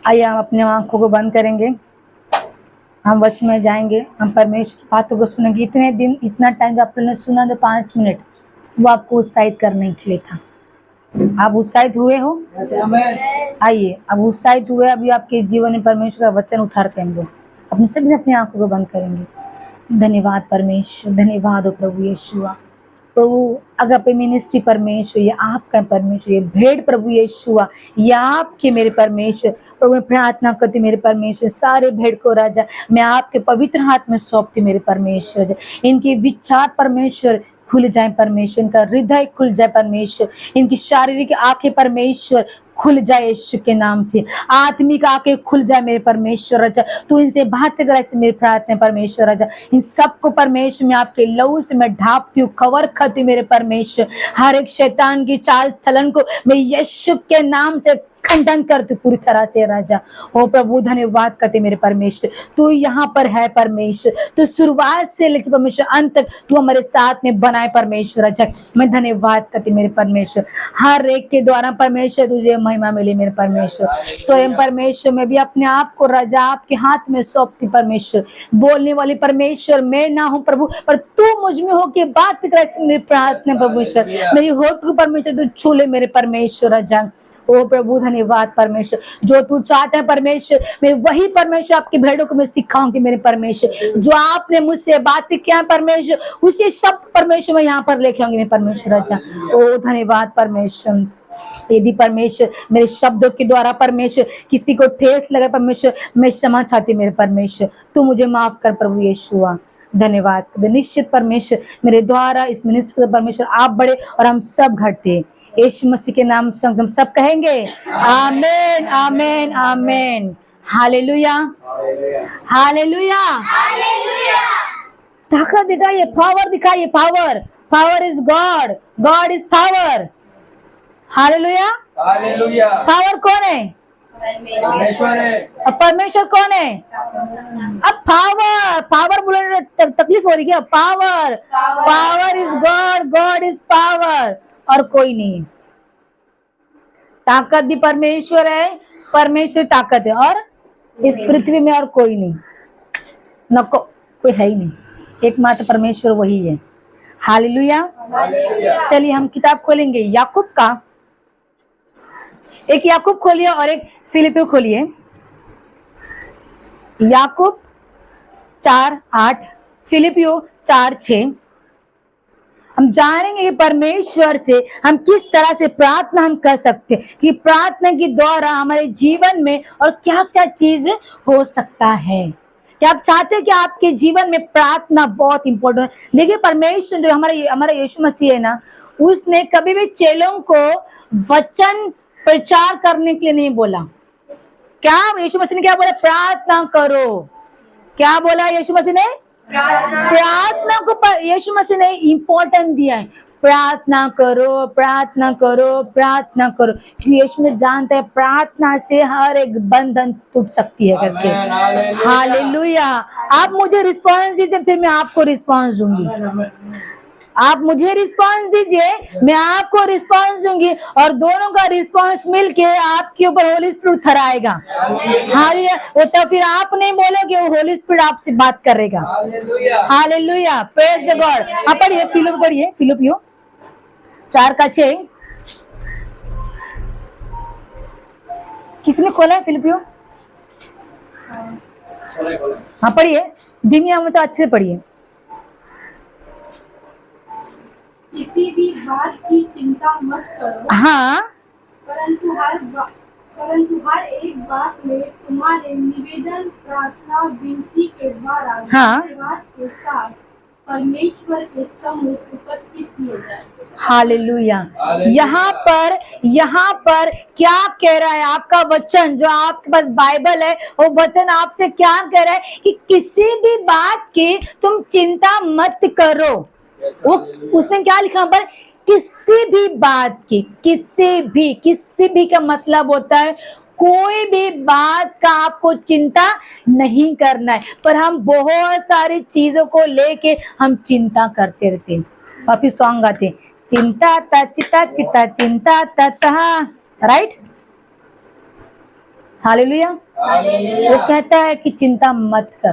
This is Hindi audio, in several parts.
आइए हम अपने आंखों को बंद करेंगे, हम वचन में जाएंगे, हम परमेश्वर की बातों को सुनेंगे। इतने दिन इतना टाइम जो आप लोगों ने सुना, तो 5 मिनट वो आपको उत्साहित करने के लिए था। आप उत्साहित हुए हो? आइए अब उत्साहित हुए, अभी आपके जीवन में परमेश्वर का वचन उतारते हैं हम लोग। अपने सभी अपनी आंखों को बंद करेंगे। धन्यवाद परमेश्वर, धन्यवाद हो प्रभु यीशुआ। प्रभु अगापे मिनिस्ट्री परमेश्वर, ये आपका परमेश्वर, ये भेड़ प्रभु यीशुआ, ये आपके मेरे परमेश्वर। प्रभु मैं प्रार्थना करती मेरे परमेश्वर, सारे भेड़ को राजा मैं आपके पवित्र हाथ में सौंपती मेरे परमेश्वर। राजा इनके विचार परमेश्वर खुल जाए परमेश्वर, इनका हृदय खुल जाए परमेश्वर, इनकी शारीरिक आंखें परमेश्वर खुल जाए यीशु के नाम से, आत्मिक आंखें खुल जाए मेरे परमेश्वर। राजा तू इनसे बात कर, ऐसे मेरी प्रार्थना परमेश्वर। राजा इन सबको परमेश्वर मैं आपके लहू से मैं ढापती हूँ, कवर करती हूँ मेरे परमेश्वर। हर एक शैतान की चाल चलन को मैं यीशु के नाम से खंडन करती पूरी तरह से। राजा ओ प्रभु धन्यवाद करते मेरे परमेश्वर, तू यहाँ पर है परमेश्वर, तू शुरुआत से लेकर परमेश्वर अंत तक तू हमारे साथ में बनाए परमेश्वर। राजा मैं धन्यवाद करती मेरे परमेश्वर, हर एक के द्वारा परमेश्वर तुझे महिमा मिले मेरे परमेश्वर। स्वयं परमेश्वर मैं भी अपने आप को राजा आपके हाथ में सौंपती परमेश्वर। बोलने वाली परमेश्वर मैं ना हूँ प्रभु, पर तू मुझ में हो के बात कर, मेरी प्रार्थना परमेश्वर। मेरी होठ को परमेश्वर तू छू ले मेरे परमेश्वर। राजा ओ प्रभु धन्यवाद परमेश्वर, जो तू चाहता है परमेश्वर मैं वही परमेश्वर आपकी भेड़ों को मैं सिखाऊंगी मेरे परमेश्वर। जो आपने मुझसे बातें किया परमेश्वर, उसी शब्द परमेश्वर मैं यहाँ पर लेके आऊंगी मेरे परमेश्वर। राजा ओ धन्यवाद परमेश्वर। यदि परमेश्वर मेरे शब्दों के द्वारा परमेश्वर किसी को ठेस लगे परमेश्वर, मैं क्षमा चाहती मेरे परमेश्वर, तू मुझे माफ कर प्रभु यीशुआ। धन्यवाद निश्चित परमेश्वर मेरे द्वारा इस मिनिस्ट्री परमेश्वर आप बड़े और हम सब घटते। यीशु मसीह के नाम से हम सब कहेंगे amen amen amen. Hallelujah hallelujah hallelujah. ताकत दिखाइए, पावर दिखाइए, power. Power is God, God is power. Hallelujah hallelujah. Power कौन है? परमेश्वर है। और परमेश्वर कौन है? अब पावर, पावर बोलने तकलीफ हो रही है। Power, power is God, God is power, और कोई नहीं। ताकत भी परमेश्वर है, परमेश्वर ताकत है, और इस पृथ्वी में और कोई नहीं, नको कोई है ही नहीं, एकमात्र परमेश्वर वही है। हालेलुया। चलिए हम किताब खोलेंगे याकूब का, एक याकूब खोलिए और एक फिलिपियो खोलिए। याकूब 4:8, फिलिपियो 4:6। हम जानेंगे कि परमेश्वर से हम किस तरह से प्रार्थना हम कर सकते हैं, कि प्रार्थना के द्वारा हमारे जीवन में और क्या क्या चीज हो सकता है। क्या आप चाहते हैं कि आपके जीवन में प्रार्थना बहुत इंपॉर्टेंट है? देखिए परमेश्वर जो हमारा यीशु मसीह है ना, उसने कभी भी चेलों को वचन प्रचार करने के लिए नहीं बोला। क्या यीशु मसीह ने क्या बोला? प्रार्थना करो। क्या बोला यीशु मसीह ने? प्रार्थना को यीशु मसीह ने इंपॉर्टेंट दिया है। प्रार्थना करो, प्रार्थना करो, प्रार्थना करो, क्योंकि यीशु में जानता है प्रार्थना से हर एक बंधन टूट सकती है करके। हालेलुया। आप मुझे रिस्पॉन्स दीजिए, फिर मैं आपको रिस्पॉन्स दूंगी। आप मुझे रिस्पांस दीजिए, मैं आपको रिस्पांस दूंगी, और दोनों का रिस्पांस मिलके आपके ऊपर होली स्पिरिट थराएगा। हालेलुया। वो तो फिर आप नहीं बोलोगे, वो होली स्पिरिट आपसे बात करेगा। Hallelujah, praise the God. आप पढ़िए, फिलिप पढ़िए, फिलिपियो 4:6। किसने खोला है फिलिपियो? हाँ पढ़िए, धीमी आवाज से अच्छे से पढ़िए। किसी भी बात की चिंता मत करो। हाँ, परंतु हर एक बात में तुम्हारे निवेदन, प्रार्थना, विनती के द्वारा धन्यवाद के साथ परमेश्वर के सम्मुख उपस्थित किए जाए। हालेलुया। यहाँ पर क्या कह रहा है आपका वचन? जो आपके पास बाइबल है, वो वचन आपसे क्या कह रहा है कि किसी भी बात की तुम चिंता मत करो। वो उसने क्या लिखा पर? किसी भी बात की, किसी भी का मतलब होता है कोई भी बात का आपको चिंता नहीं करना है। पर हम बहुत सारी चीजों को लेके हम चिंता करते रहते हैं। काफी सॉन्ग आते हैं, चिंता ता चिता चिता चिंता ता, राइट? हालेलुया। वो कहता है कि चिंता मत कर,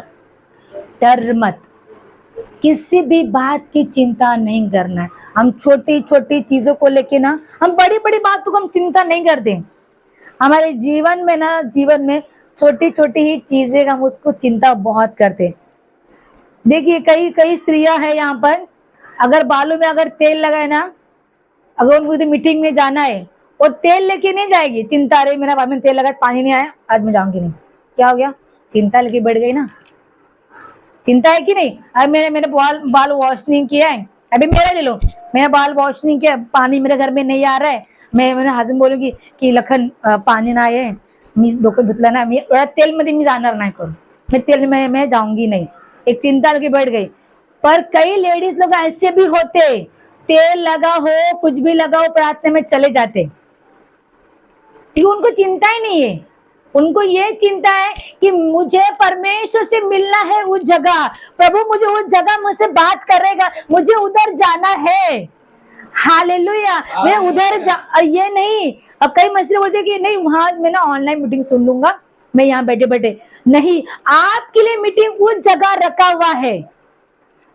डर मत, किसी भी बात की चिंता नहीं करना है। हम छोटी छोटी चीजों को लेके ना, हम बड़ी बड़ी बातों को हम चिंता नहीं करते। हमारे जीवन में ना, जीवन में छोटी छोटी ही चीजें हम उसको चिंता बहुत करते। देखिए कई कई स्त्रियां हैं यहाँ पर, अगर बालों में अगर तेल लगाए ना, अगर उनको मीटिंग में जाना है, वो तेल लेके नहीं जाएगी, चिंता रही मेरा बाल में तेल लगा, पानी नहीं आया, आज मैं जाऊंगी नहीं। क्या हो गया? चिंता लेके बैठ गई ना। चिंता है कि नहीं? अभी मैंने मेरे बाल वॉश नहीं किया है, अभी मेरा ले लो, मैंने बाल वॉश नहीं किया, पानी मेरे घर में नहीं आ रहा है, मैं मेरे हस्बैंड बोलूंगी की लखन पाणी नाही आहे, मी डोकं धुतलं ना, मी एवढ्या तेलमध्ये मी जाणार नाही करून, मैं तेल में मैं जाऊंगी नहीं, एक चिंता लेके बैठ गई। पर कई लेडीज लोग ऐसे भी होते, तेल लगा हो कुछ भी लगा हो, प्रार्थना में चले जाते, क्योंकि उनको चिंता ही नहीं है। उनको ये चिंता है कि मुझे परमेश्वर से मिलना है उस जगह, प्रभु मुझे उस जगह मुझसे बात करेगा, मुझे उधर जाना है। हालेलुया। मैं उधर ये नहीं, अब कई मसीह बोलते हैं कि नहीं वहां मैं ना ऑनलाइन मीटिंग सुन लूंगा, मैं यहाँ बैठे बैठे नहीं, आपके लिए मीटिंग उस जगह रखा हुआ है,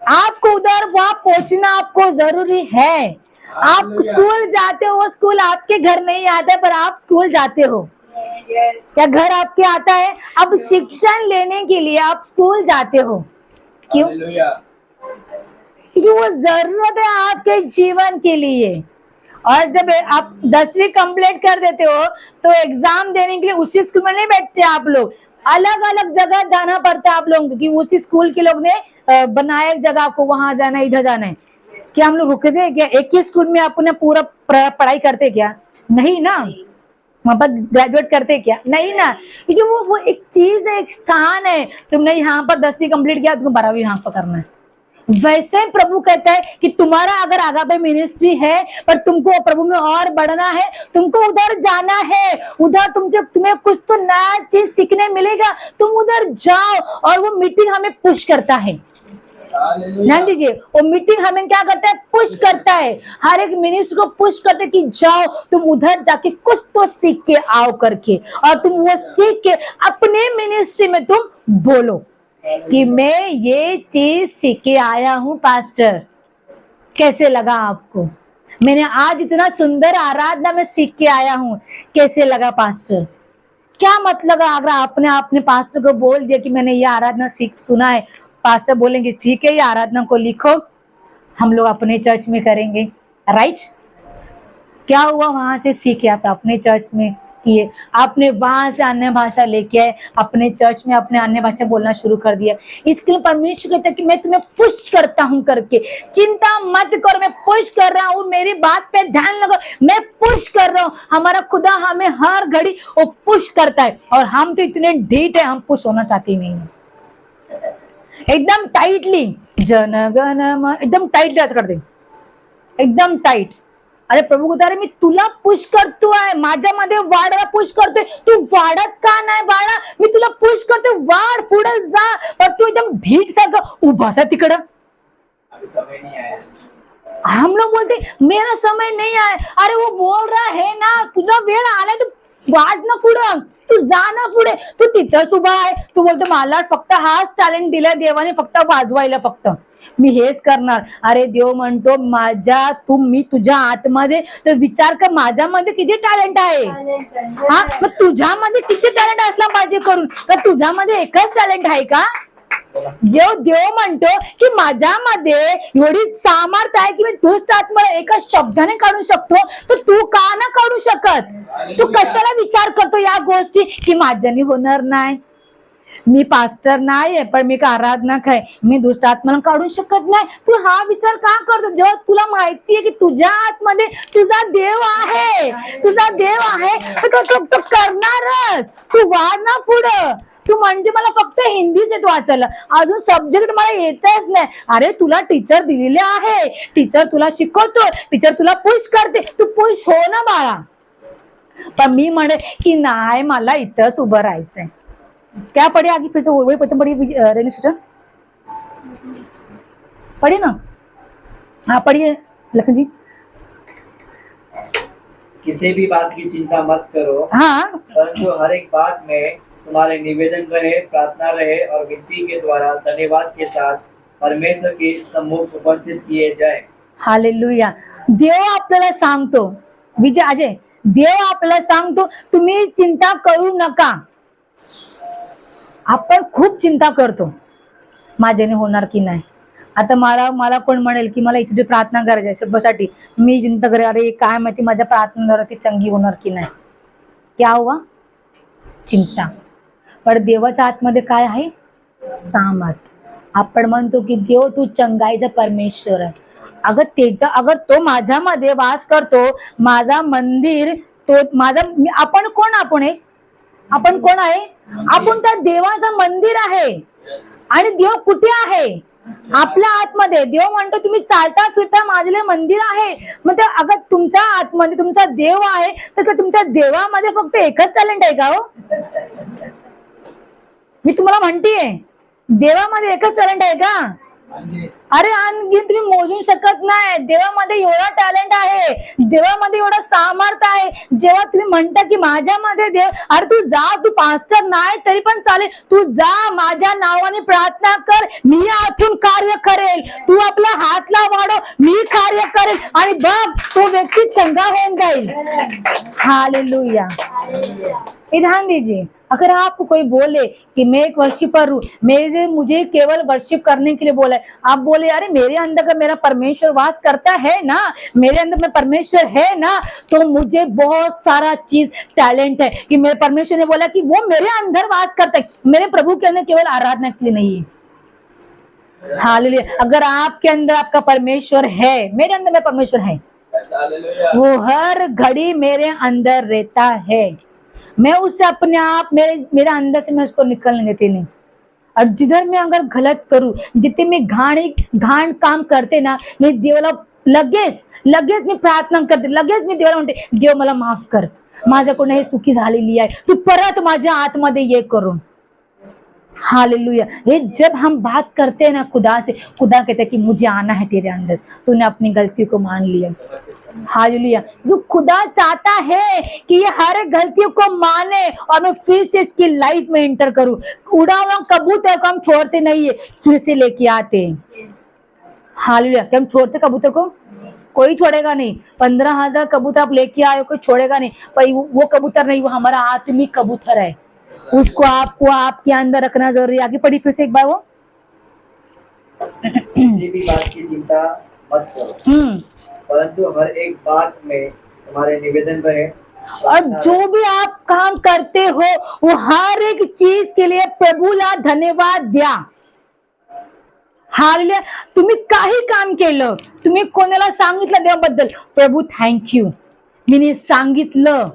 आपको उधर वहां पहुंचना आपको जरूरी है। आप स्कूल जाते हो, स्कूल आपके घर नहीं आता है, पर आप स्कूल जाते हो या घर आपके आता है, अब शिक्षण लेने के लिए आप स्कूल जाते हो। क्यों? क्योंकि वो जरूरत है आपके जीवन के लिए। और जब आप 10वीं कंप्लीट कर देते हो तो एग्जाम देने के लिए उसी स्कूल में नहीं बैठते आप लोग, अलग अलग जगह जाना पड़ता है आप लोगों को, कि उसी स्कूल के लोग ने बनाया एक जगह, आपको वहां जाना है, इधर जाना है। क्या हम लोग रुकते हैं क्या? एक ही स्कूल में अपने पूरा पढ़ाई करते क्या? नहीं ना। वहां पर ग्रेजुएट करते क्या? नहीं ना। क्योंकि वो एक चीज है, एक स्थान है, तुमने यहाँ पर 10वीं कंप्लीट किया, तुमको 12वीं यहाँ पर करना है। वैसे प्रभु कहता है कि तुम्हारा अगर आगापे मिनिस्ट्री है, पर तुमको प्रभु में और बढ़ना है, तुमको उधर जाना है, उधर तुम्हें कुछ तो नया चीज सीखने मिलेगा, तुम उधर जाओ। और वो मीटिंग हमें पुश करता है, ध्यान दीजिए, वो मीटिंग हमें क्या करता है? पुश करता है, हर एक मिनिस्ट्री को पुश करते हैं कि जाओ तुम उधर जाके कुछ तो सीख के आओ करके, और तुम वो सीख के अपने मिनिस्ट्री में तुम बोलो कि मैं ये चीज सीख के आया हूं पास्टर। कैसे लगा आपको? मैंने आज इतना सुंदर आराधना में सीख के आया हूं, कैसे लगा पास्टर? क्या मतलब अगर आपने अपने पास्टर को बोल दिया कि मैंने ये आराधना सुना है, पास्टर बोलेंगे ठीक है ये आराधना को लिखो, हम लोग अपने चर्च में करेंगे, राइट? क्या हुआ? वहां से सीखे आप अपने चर्च में किए, आपने वहां से अन्य भाषा लेके आए, अपने चर्च में अपने अन्य भाषा बोलना शुरू कर दिया। इसके लिए परमेश्वर कहता है कि मैं तुम्हें पुश करता हूं करके, चिंता मत करो, मैं पुश कर रहा हूं, मेरी बात पे ध्यान लगाओ, मैं पुश कर रहा हूं। हमारा खुदा हमें हर घड़ी वो पुश करता है, और हम तो इतने ढीठ है, हम पुश होना चाहते ही नहीं है। एकदम टाइटली जनगण मन, एकदम टाइटली असं करते, एकदम टाइट। अरे प्रभू को, अरे मी तुला पुश करतोय, माझ्यामध्ये वाढायला पुश करतोय, तू वाढत का नाही बाळा? मी तुला पुश करतोय, वाढ, पुढे जा, पर तू एकदम ढीठ सारखं उभा सा तिकडं। हम लोग बोलते मेरा समय नहीं आया, अरे वो बोल रहा है ना तुझा वेळ आलाय, तू वाढ ना पुढं, तू जा ना पुढे, तू तिथंच उभा आहे, तू बोलतो मला फक्त हाच टॅलेंट दिलाय देवाने, फक्त वाजवायला, फक्त मी हेच करणार। अरे देव म्हणतो मी तुझ्या आतमध्ये, तर विचार कर माझ्यामध्ये किती टॅलेंट आहे, हा मग तुझ्यामध्ये किती टॅलेंट असला पाहिजे करून, तर तुझ्यामध्ये एकच टॅलेंट आहे का? जेव्हा देव म्हणतो की माझ्यामध्ये एवढी सामर्थ्य आहे की मी दुष्ट आत्मा एका शब्दाने काढू शकतो, तर तू का ना काढू शकत? तू कशाला विचार करतो या गोष्टी की माझ्याने होणार नाही, मी पास्टर नाहीये पण मी आराधना काय, मी दुष्ट आत्माला काढू शकत नाही? तू हा विचार का करतो? जेव्हा तुला माहितीये की तुझ्या आतमध्ये तुझा देव आहे, तुझा देव आहे, तर तू करणारच, तू वाढ ना पुढं। तू म्हणते मला फक्त हिंदीच येतो वाचायला, अजून सब्जेक्ट मला येतच नाही। अरे तुला टीचर दिलेले आहे, टीचर तुला शिकवतो, टीचर तुला पुश करते, तू पुश हो ना बाळा। पण मी म्हणे की नाही मला इथंच उभं राहायचंय। क्या पढ़े आगे फिर से वही क्वेश्चन पढ़िए रेनू सिस्टर, पढ़िए ना, हाँ पढ़िए लखन जी। किसी भी बात की चिंता मत करो, हाँ, परंतु हर एक बात में तुम्हारे निवेदन रहे, प्रार्थना रहे और विनती के द्वारा धन्यवाद के साथ परमेश्वर के सम्मुख उपस्थित किए जाए। हालेलुया. देव आपल्याला सांगतो, विजय अजय, देव आपल्याला सांगतो तुम्ही चिंता करू नका. आपण खूप चिंता करतो, माझ्याने होणार की नाही. आता मला मला कोण म्हणेल की मला इथे प्रार्थना करायची आहे सबसाठी, मी चिंता करे, अरे काय माहिती माझ्या प्रार्थना ती चंगी होणार की नाही. क्या हुआ? चिंता. पण देवाच्या आतमध्ये काय आहे? सामर्थ. आपण म्हणतो की देव तू चंगाईचा परमेश्वर आहे. अगर तो माझ्यामध्ये वास करतो, माझा मंदिर, तो माझा, आपण कोण, आपण कोण आहे? आपण त्या देवाचं मंदिर आहे. आणि देव कुठे आहे? आपल्या आतमध्ये. देव म्हणतो तुम्ही चालता फिरता माझे मंदिर आहे. मग ते अगर तुमच्या आतमध्ये तुमचा देव आहे तर तुमच्या देवामध्ये फक्त एकच टॅलेंट आहे का हो? मी तुम्हाला म्हणतेय, देवामध्ये एकच टॅलेंट आहे का? अरे आणखी तुम्ही मोजू शकत नाही. देवामध्ये एवढा टॅलेंट आहे, देवामध्ये एवढा सामर्थ्य आहे. जेव्हा तुम्ही म्हणता की माझ्यामध्ये देव, अरे तू जा, तू पास्टर नाही तरी पण चालेल, तू जा, माझ्या नावाने प्रार्थना कर, मी आतून कार्य करेल. तू आपला हातला वाढव, मी कार्य करेल आणि बघ तो व्यक्ती चंगा होऊन जाईल. हालेलुया. ध्यान दीजिए, अगर आपको कोई बोले कि मैं एक वर्शिपर हूँ, मुझे केवल वर्शिप करने के लिए बोला है, आप बोले अरे मेरे अंदर का मेरा परमेश्वर वास करता है ना, मेरे अंदर में परमेश्वर है ना, तो मुझे बहुत सारा चीज टैलेंट है कि मेरे परमेश्वर ने बोला कि वो मेरे अंदर वास करता है, मेरे प्रभु के अंदर केवल आराधना के लिए नहीं है. हालेलुया. अगर आपके अंदर आपका परमेश्वर है, मेरे अंदर में परमेश्वर है, वो हर घड़ी मेरे अंदर रहता है. मैं उससे अपने आप मेरे अंदर से मैं उसको निकलने देती नहीं. और जिधर मैं अगर गलत करूं, जिथे मी घाण काम करते ना, मी देवाला लगेच मी प्रार्थना करते, लगेच मी देवाला म्हणते देव मला माफ कर, माझ्याकडून हे चुकी झालेली आहे, तू परत माझ्या आतमध्ये ये करून. हालेलुया. ये जब हम बात करते हैं ना खुदा से, खुदा कहता है कि मुझे आना है तेरे अंदर, तूने अपनी गलती को मान लिया. हालेलुया. तो खुदा चाहता है कि ये हर गलतियों को माने और मैं फिर से इसकी लाइफ में एंटर करूं. उड़ा हुआ कबूतर को हम छोड़ते नहीं है, फिर से लेके आते हैं. हालेलुया. क्या हम छोड़ते कबूतर को? कोई छोड़ेगा नहीं. 15,000 कबूतर आप लेके आए, कोई छोड़ेगा नहीं. पर वो कबूतर नहीं, वो हमारा आत्मिक कबूतर है. उसको आपको आपके अंदर रखना जरूरी है. आगे पढ़ी फिर से एक बार वो. किसी भी बात की चिंता मत करो, परंतु हर एक बात में तुम्हारे निवेदन रहे. और जो भी आप काम करते हो वो हर एक चीज के लिए प्रभूला धन्यवाद द्या. हालेलुया. तुम्ही काही काम केलं, तुम्ही कोणाला सांगितलं देवाबद्दल, प्रभू थँक्यू, मी सांगितलं.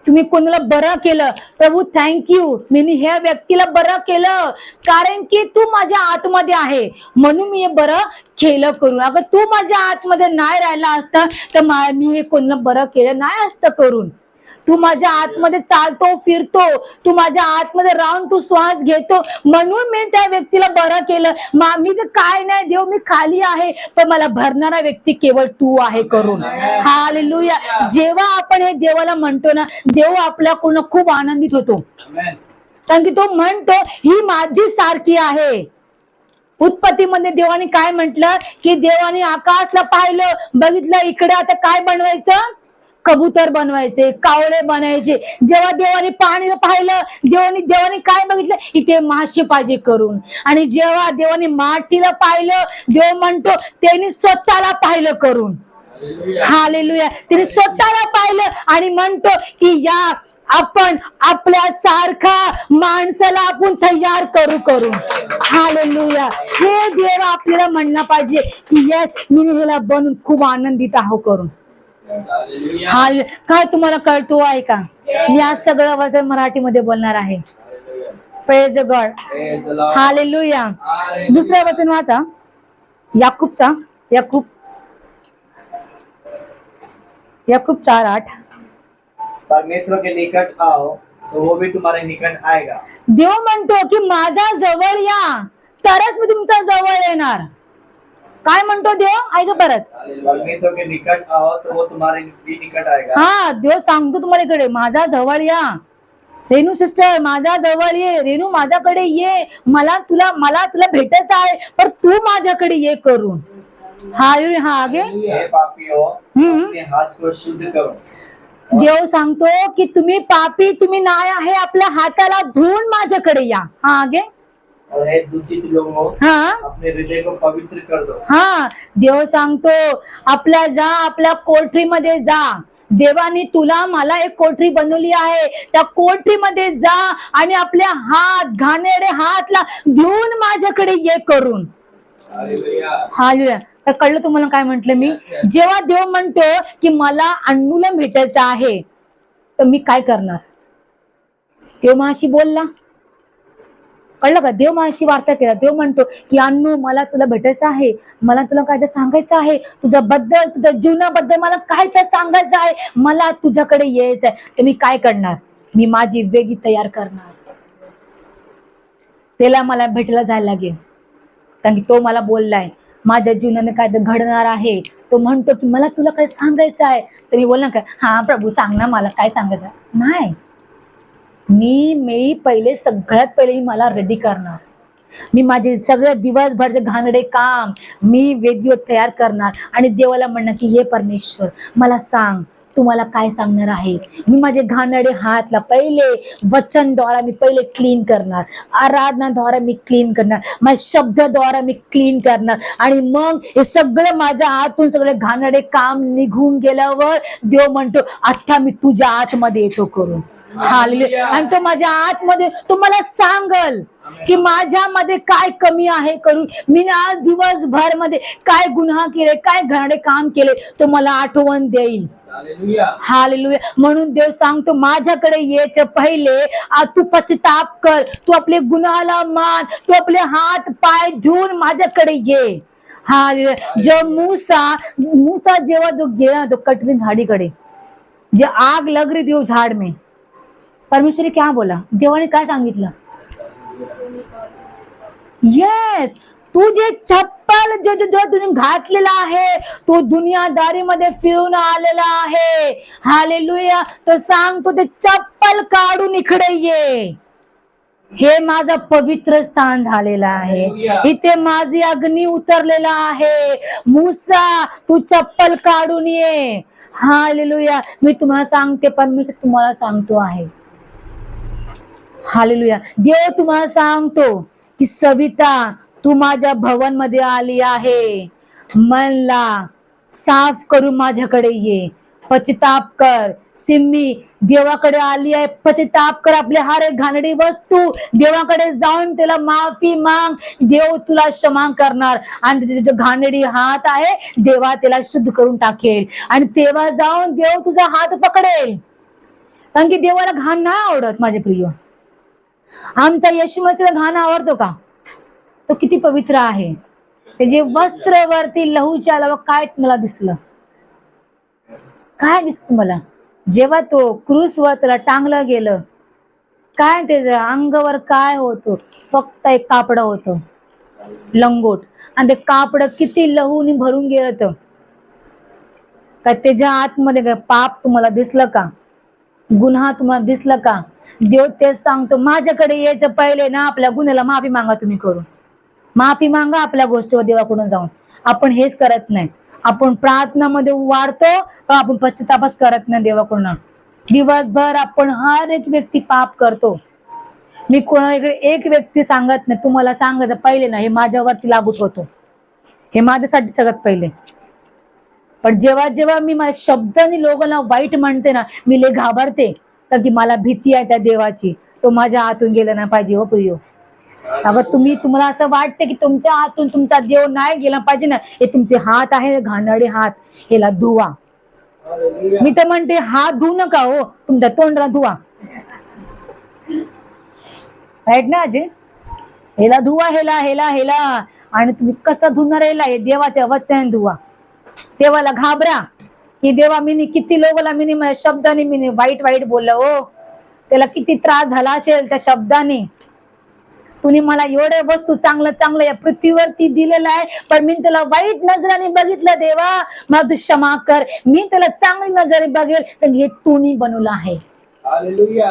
तुम्ही कोणाला बरं केलं, प्रभू थँक्यू, मी ह्या व्यक्तीला बरं केलं, कारण की तू माझ्या आतमध्ये आहे म्हणून मी हे बरं केलं करून. अगर तू माझ्या आतमध्ये नाही राहिला असता तर मी हे कोणाला बरं केलं नाही असतं करून. तू माझ्या आतमध्ये चालतो फिरतो, तू माझ्या आतमध्ये राहून तू श्वास घेतो म्हणून मी त्या व्यक्तीला बरं केलं. मी तर काय नाही देव, मी खाली आहे पण मला भरणारा व्यक्ती केवळ तू आहे करून. हालेलुया. जेव्हा आपण हे देवाला म्हणतो ना, देव आपल्याकडून खूप आनंदित होतो, कारण की तो म्हणतो ही माझी सारखी आहे. उत्पत्तीमध्ये देवाने काय म्हटलं की देवाने आकाशला पाहिलं, बघितलं इकडे आता काय बनवायचं, कबूतर बनवायचे, कावळे बनायचे. जेव्हा देवाने पाणी पाहिलं, देवाने काय बघितलं, इथे मासे पाहिजे करून. आणि जेव्हा देवाने मातीला पाहिलं, देव म्हणतो त्यांनी स्वतःला पाहिलं करून. हालेलुया. त्याने स्वतःला पाहिलं आणि म्हणतो की या आपण आपल्या सारखा माणसाला आपण तयार करू. हालेलुया. हे देव आपल्याला म्हणलं पाहिजे की यस मी ह्याला बनून खूप आनंदित आहो करून. काय तुम्हाला कळतो आहे का? मी आज सगळं वचन मराठीमध्ये बोलणार आहे. Praise God. हालेलुया. दुसरं वचन वाचा, याकूबचा, याकूब 4:8. परमेश्वर के निकट आओ तो वो भी तुम्हारे निकट आएगा. देव म्हणतो की माझा जवळ या तरच मी तुमच्या जवळ येणार. काय म्हणतो देव? ऐक परत. परमेश्वर के निकट आओ तो वो तुम्हारे भी निकट आएगा। हा, देव सांगतो तुम्हाला इकडे, माझा जवळ या. रेणू सिस्टर, माझा जवळ ये. रेणू, माझ्याकडे ये. मला तुला भेटायचं आहे, पण तू माझ्याकडे ये करून. हा आगे. हे पापियों, अपने हाथ को शुद्ध करो। देव सांगतो की तुम्ही पापी, तुम्ही नाही आहे, आपल्या हाताला धुवून माझ्याकडे या. हा आगे. और हे दूषित लोगों, हा अपने हृदय को पवित्र कर दो। हा, देव सांगतो आपल्या कोठरीमध्ये जा. देवाने तुला मला एक कोठरी बनवली आहे, त्या कोठरीमध्ये जा आणि आपल्या घाणेरडे हातला धुवून माझ्याकडे ये करून. हालेलुया. तर कळलं तुम्हाला काय म्हंटल मी? जेव्हा देव म्हणतो की मला अन्नूला भेटायचं आहे, तर मी काय करणार? देव माझ्याशी बोलला, कळलं का? देव माझ्याशी वार्ता केला. देव म्हणतो की अन्नू, मला तुला भेटायचं आहे, मला तुला काय तर सांगायचं आहे, तुझ्याबद्दल, तुझ्या जीवनाबद्दल मला काय तर सांगायचं आहे, मला तुझ्याकडे यायचंय. तर मी काय करणार? मी माझी वेदी तयार करणार. त्याला मला भेटायला जायला लागेल, कारण की तो मला बोललाय माझ्या जीवनाने काय तर घडणार आहे. तो म्हणतो की मला तुला काय सांगायचं आहे. तर मी बोलणार काय? हा प्रभू, सांग ना, मला काय सांगायचं आहे. नाही, मी पहिले, सगळ्यात पहिले मी मला रेडी करणार. मी माझे सगळं दिवसभरचे घाणेरडे काम मी वेदीवर तयार करणार आणि देवाला म्हणणार की हे परमेश्वर, मला सांग, तू मला काय सांगणार आहे. मी माझे घाणेरडे हातला पहिले वचनद्वारा मी पहिले क्लीन करणार, आराधनाद्वारा मी क्लीन करणार, माझ्या शब्दाद्वारा मी क्लीन करणार, आणि मग हे सगळं माझ्या आतून सगळे घाणेरडे काम निघून गेल्यावर देव म्हणतो आता मी तुझ्या आतमध्ये येतो करून. हालेलुया. आणि तो माझ्या आतमध्ये, तो मला सांगल की माझ्यामध्ये काय कमी आहे करून, मी आज दिवसभर मध्ये काय गुन्हा केले, काय घाणेरडे काम केले, तो मला आठवण देईल. हालेलुया. म्हणून देव सांगतो माझ्याकडे यायच्या पहिले तू पश्चाताप कर, तू आपले गुन्हाला मान, तू आपले हात पाय धुवून माझ्याकडे ये. हालेलुया. जो मूसा जेव्हा तो गेला तो कटली झाडीकडे, जे आग लग रही थी वो झाड में, परमेश्वर क्या बोला? देवाने काय सांगितलं? येस, तू जे चप्पल जो तुम्ही घातलेला आहे, तो दुनियादारी मध्ये फिरून आलेला आहे. हालेलुया. तो सांगतो ते चप्पल काढून इकडे ये. हे माझं पवित्र स्थान झालेलं आहे, इथे माझी अग्नी उतरलेला आहे. मूसा, तू चप्पल काढून ये. हालेलुया. मी तुम्हाला सांगते, परमेश्वर तुम्हाला सांगतो आहे. हालेलुया. देव तुम्हाला सांगतो की सविता, तू माझ्या भवन मध्ये आली आहे, मनला साफ करून माझ्याकडे ये, पश्चाताप कर. सिम्मी देवाकडे आली आहे, पश्चाताप कर. आपले हर एक घाणेरडी वस्तू देवाकडे जाऊन त्याला माफी माग, देव तुला क्षमा करणार. आणि तुझे जो घाणेरडी हात आहे, देवा त्याला शुद्ध करून टाकेल, आणि तेव्हा जाऊन देव तुझा हात पकडेल. कारण की देवाला घाण नाही आवडत. माझे प्रिय, आमचा येशू मसीहला घाण आवडतो का? तो किती पवित्र आहे. त्याचे वस्त्रवरती लहूच्या अलावा काय मला दिसलं? काय दिसत मला? जेव्हा तो क्रूसवर त्याला टांगलं गेलं, काय त्याच्या अंगावर काय होतं? फक्त एक कापड होतं, लंगोट, आणि ते कापड किती लहूने भरून गेलं. तर काय त्याच्या आतमध्ये काय पाप तुम्हाला दिसलं का? गुन्हा तुम्हाला दिसला का? देव तेच सांगतो, माझ्याकडे यायचं पहिले ना आपल्या गुन्ह्याला माफी मागा. तुम्ही करून माफी मागा आपल्या गोष्टीवर देवाकडून जाऊन. आपण हेच करत नाही. आपण प्रार्थनामध्ये वाढतो, पण आपण पश्चातापच करत नाही देवाकडून. दिवसभर आपण हर एक व्यक्ती पाप करतो. मी कोणाकडे एक व्यक्ती सांगत नाही, तुम्हाला सांगायचं पहिले ना, हे माझ्यावरती लागू होतो, हे माझ्यासाठी सगळ्यात पहिले. पण जेव्हा जेव्हा मी माझ्या शब्दाने लोकांना वाईट म्हणते ना, मी लय घाबरते, तर की मला भीती आहे त्या देवाची. तो माझ्या हातून गेला नाही पाहिजे. हो प्रियो, अगं तुम्हाला असं वाटतं की तुमच्या हातून तुमचा देव नाही गेला पाहिजे ना, हे तुमचे हात आहे, घाणेरडे हात, याला धुवा. मी तर म्हणते हात धुवू नका, हो तुमच्या तोंडाला धुवा. राईट ना अजय? हेला धुवा, हेला. आणि तुम्ही कसं धुणार? हेला हे देवाच्या वचनाने धुवा. देवाला घाबरा की देवा, मी किती लोकांना मी माझ्या शब्दाने मी वाईट बोललो, हो त्याला किती त्रास झाला असेल त्या शब्दाने. तुम्ही मला एवढ्या वस्तू चांगलं चांगलं या पृथ्वीवरती दिलेलं आहे, पण मी त्याला वाईट नजराने बघितलं. देवा मला तू क्षमा कर, मी त्याला चांगली नजरे बघेल, तर हे तुम्ही बनवलं आहे. हालेलुया.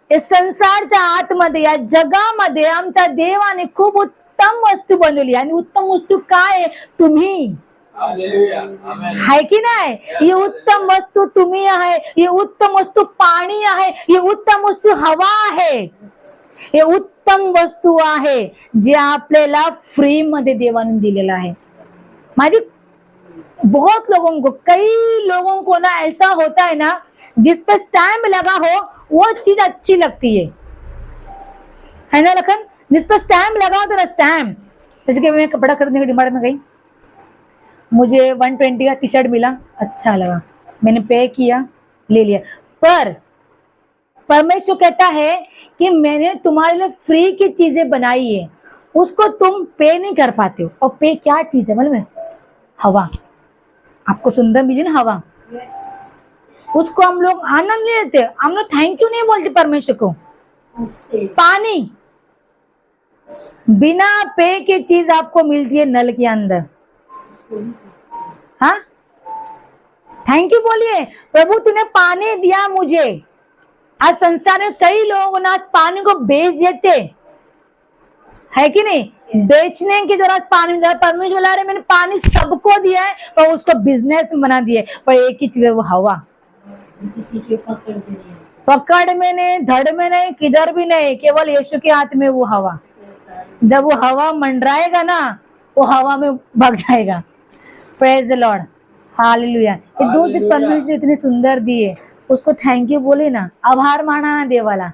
या संसारच्या आतमध्ये, या जगामध्ये आमच्या देवाने खूप उत्तम वस्तू बनवली, आणि उत्तम वस्तू काय आहे? तुम्ही. हालेलुया. आमेन. आहे की नाही? ही उत्तम वस्तू तुम्ही आहे, ही उत्तम वस्तू पाणी आहे, ही उत्तम वस्तू हवा आहे, हे उत्तम वस्तू आहे जे आपल्याला फ्री मध्ये देवाने दिलेला आहे. माहिती, बहुत लोगों को, कई लोगों को ना ऐसा होता है ना, जिस पे स्टैम्प लगा हो वो चीज अच्छी लगती है ना लखन? जिस पर स्टैम्प लगा हो तो ना, स्टैम्प, जैसे कि मैं कपड़ा खरीदने की डिमांड में गई, मुझे 120 का टी शर्ट मिला, अच्छा लगा, मैंने पे किया, ले लिया, पर परमेश्वर कहता है कि मैंने तुम्हारे लिए फ्री की चीजें बनाई है, उसको तुम पे नहीं कर पाते हो. और पे क्या चीज है मालूम है? हवा. आपको सुंदर मिली ना हवा, उसको हम लोग आनंद नहीं लेते, हम लोग थैंक यू नहीं बोलते परमेश्वर को. पानी, बिना पे की चीज आपको मिलती है नल के अंदर. हाँ, थैंक यू बोलिए, प्रभु तूने पानी दिया मुझे. आज संसार में कई लोग ना पानी को बेच देते है कि नहीं? बेचने के दौरान पानी दिया, परमेश्वर बोला रहे मैंने पानी सबको दिया है, पर उसको बिजनेस बना दिया. पर एक ही चीज है, वो हवा. किसी के पकड़ में नहीं, पकड़ में नहीं, धड़ में नहीं, किधर भी नहीं, केवल यीशु के हाथ में वो हवा. जब वो हवा मंडराएगा ना, वो हवा में भाग जाएगा. Praise the Lord, hallelujah. ये दो चीज परमेश्वर इतने सुंदर दिए, उसको थँक यू बोले ना, आभार माना ना देवाला.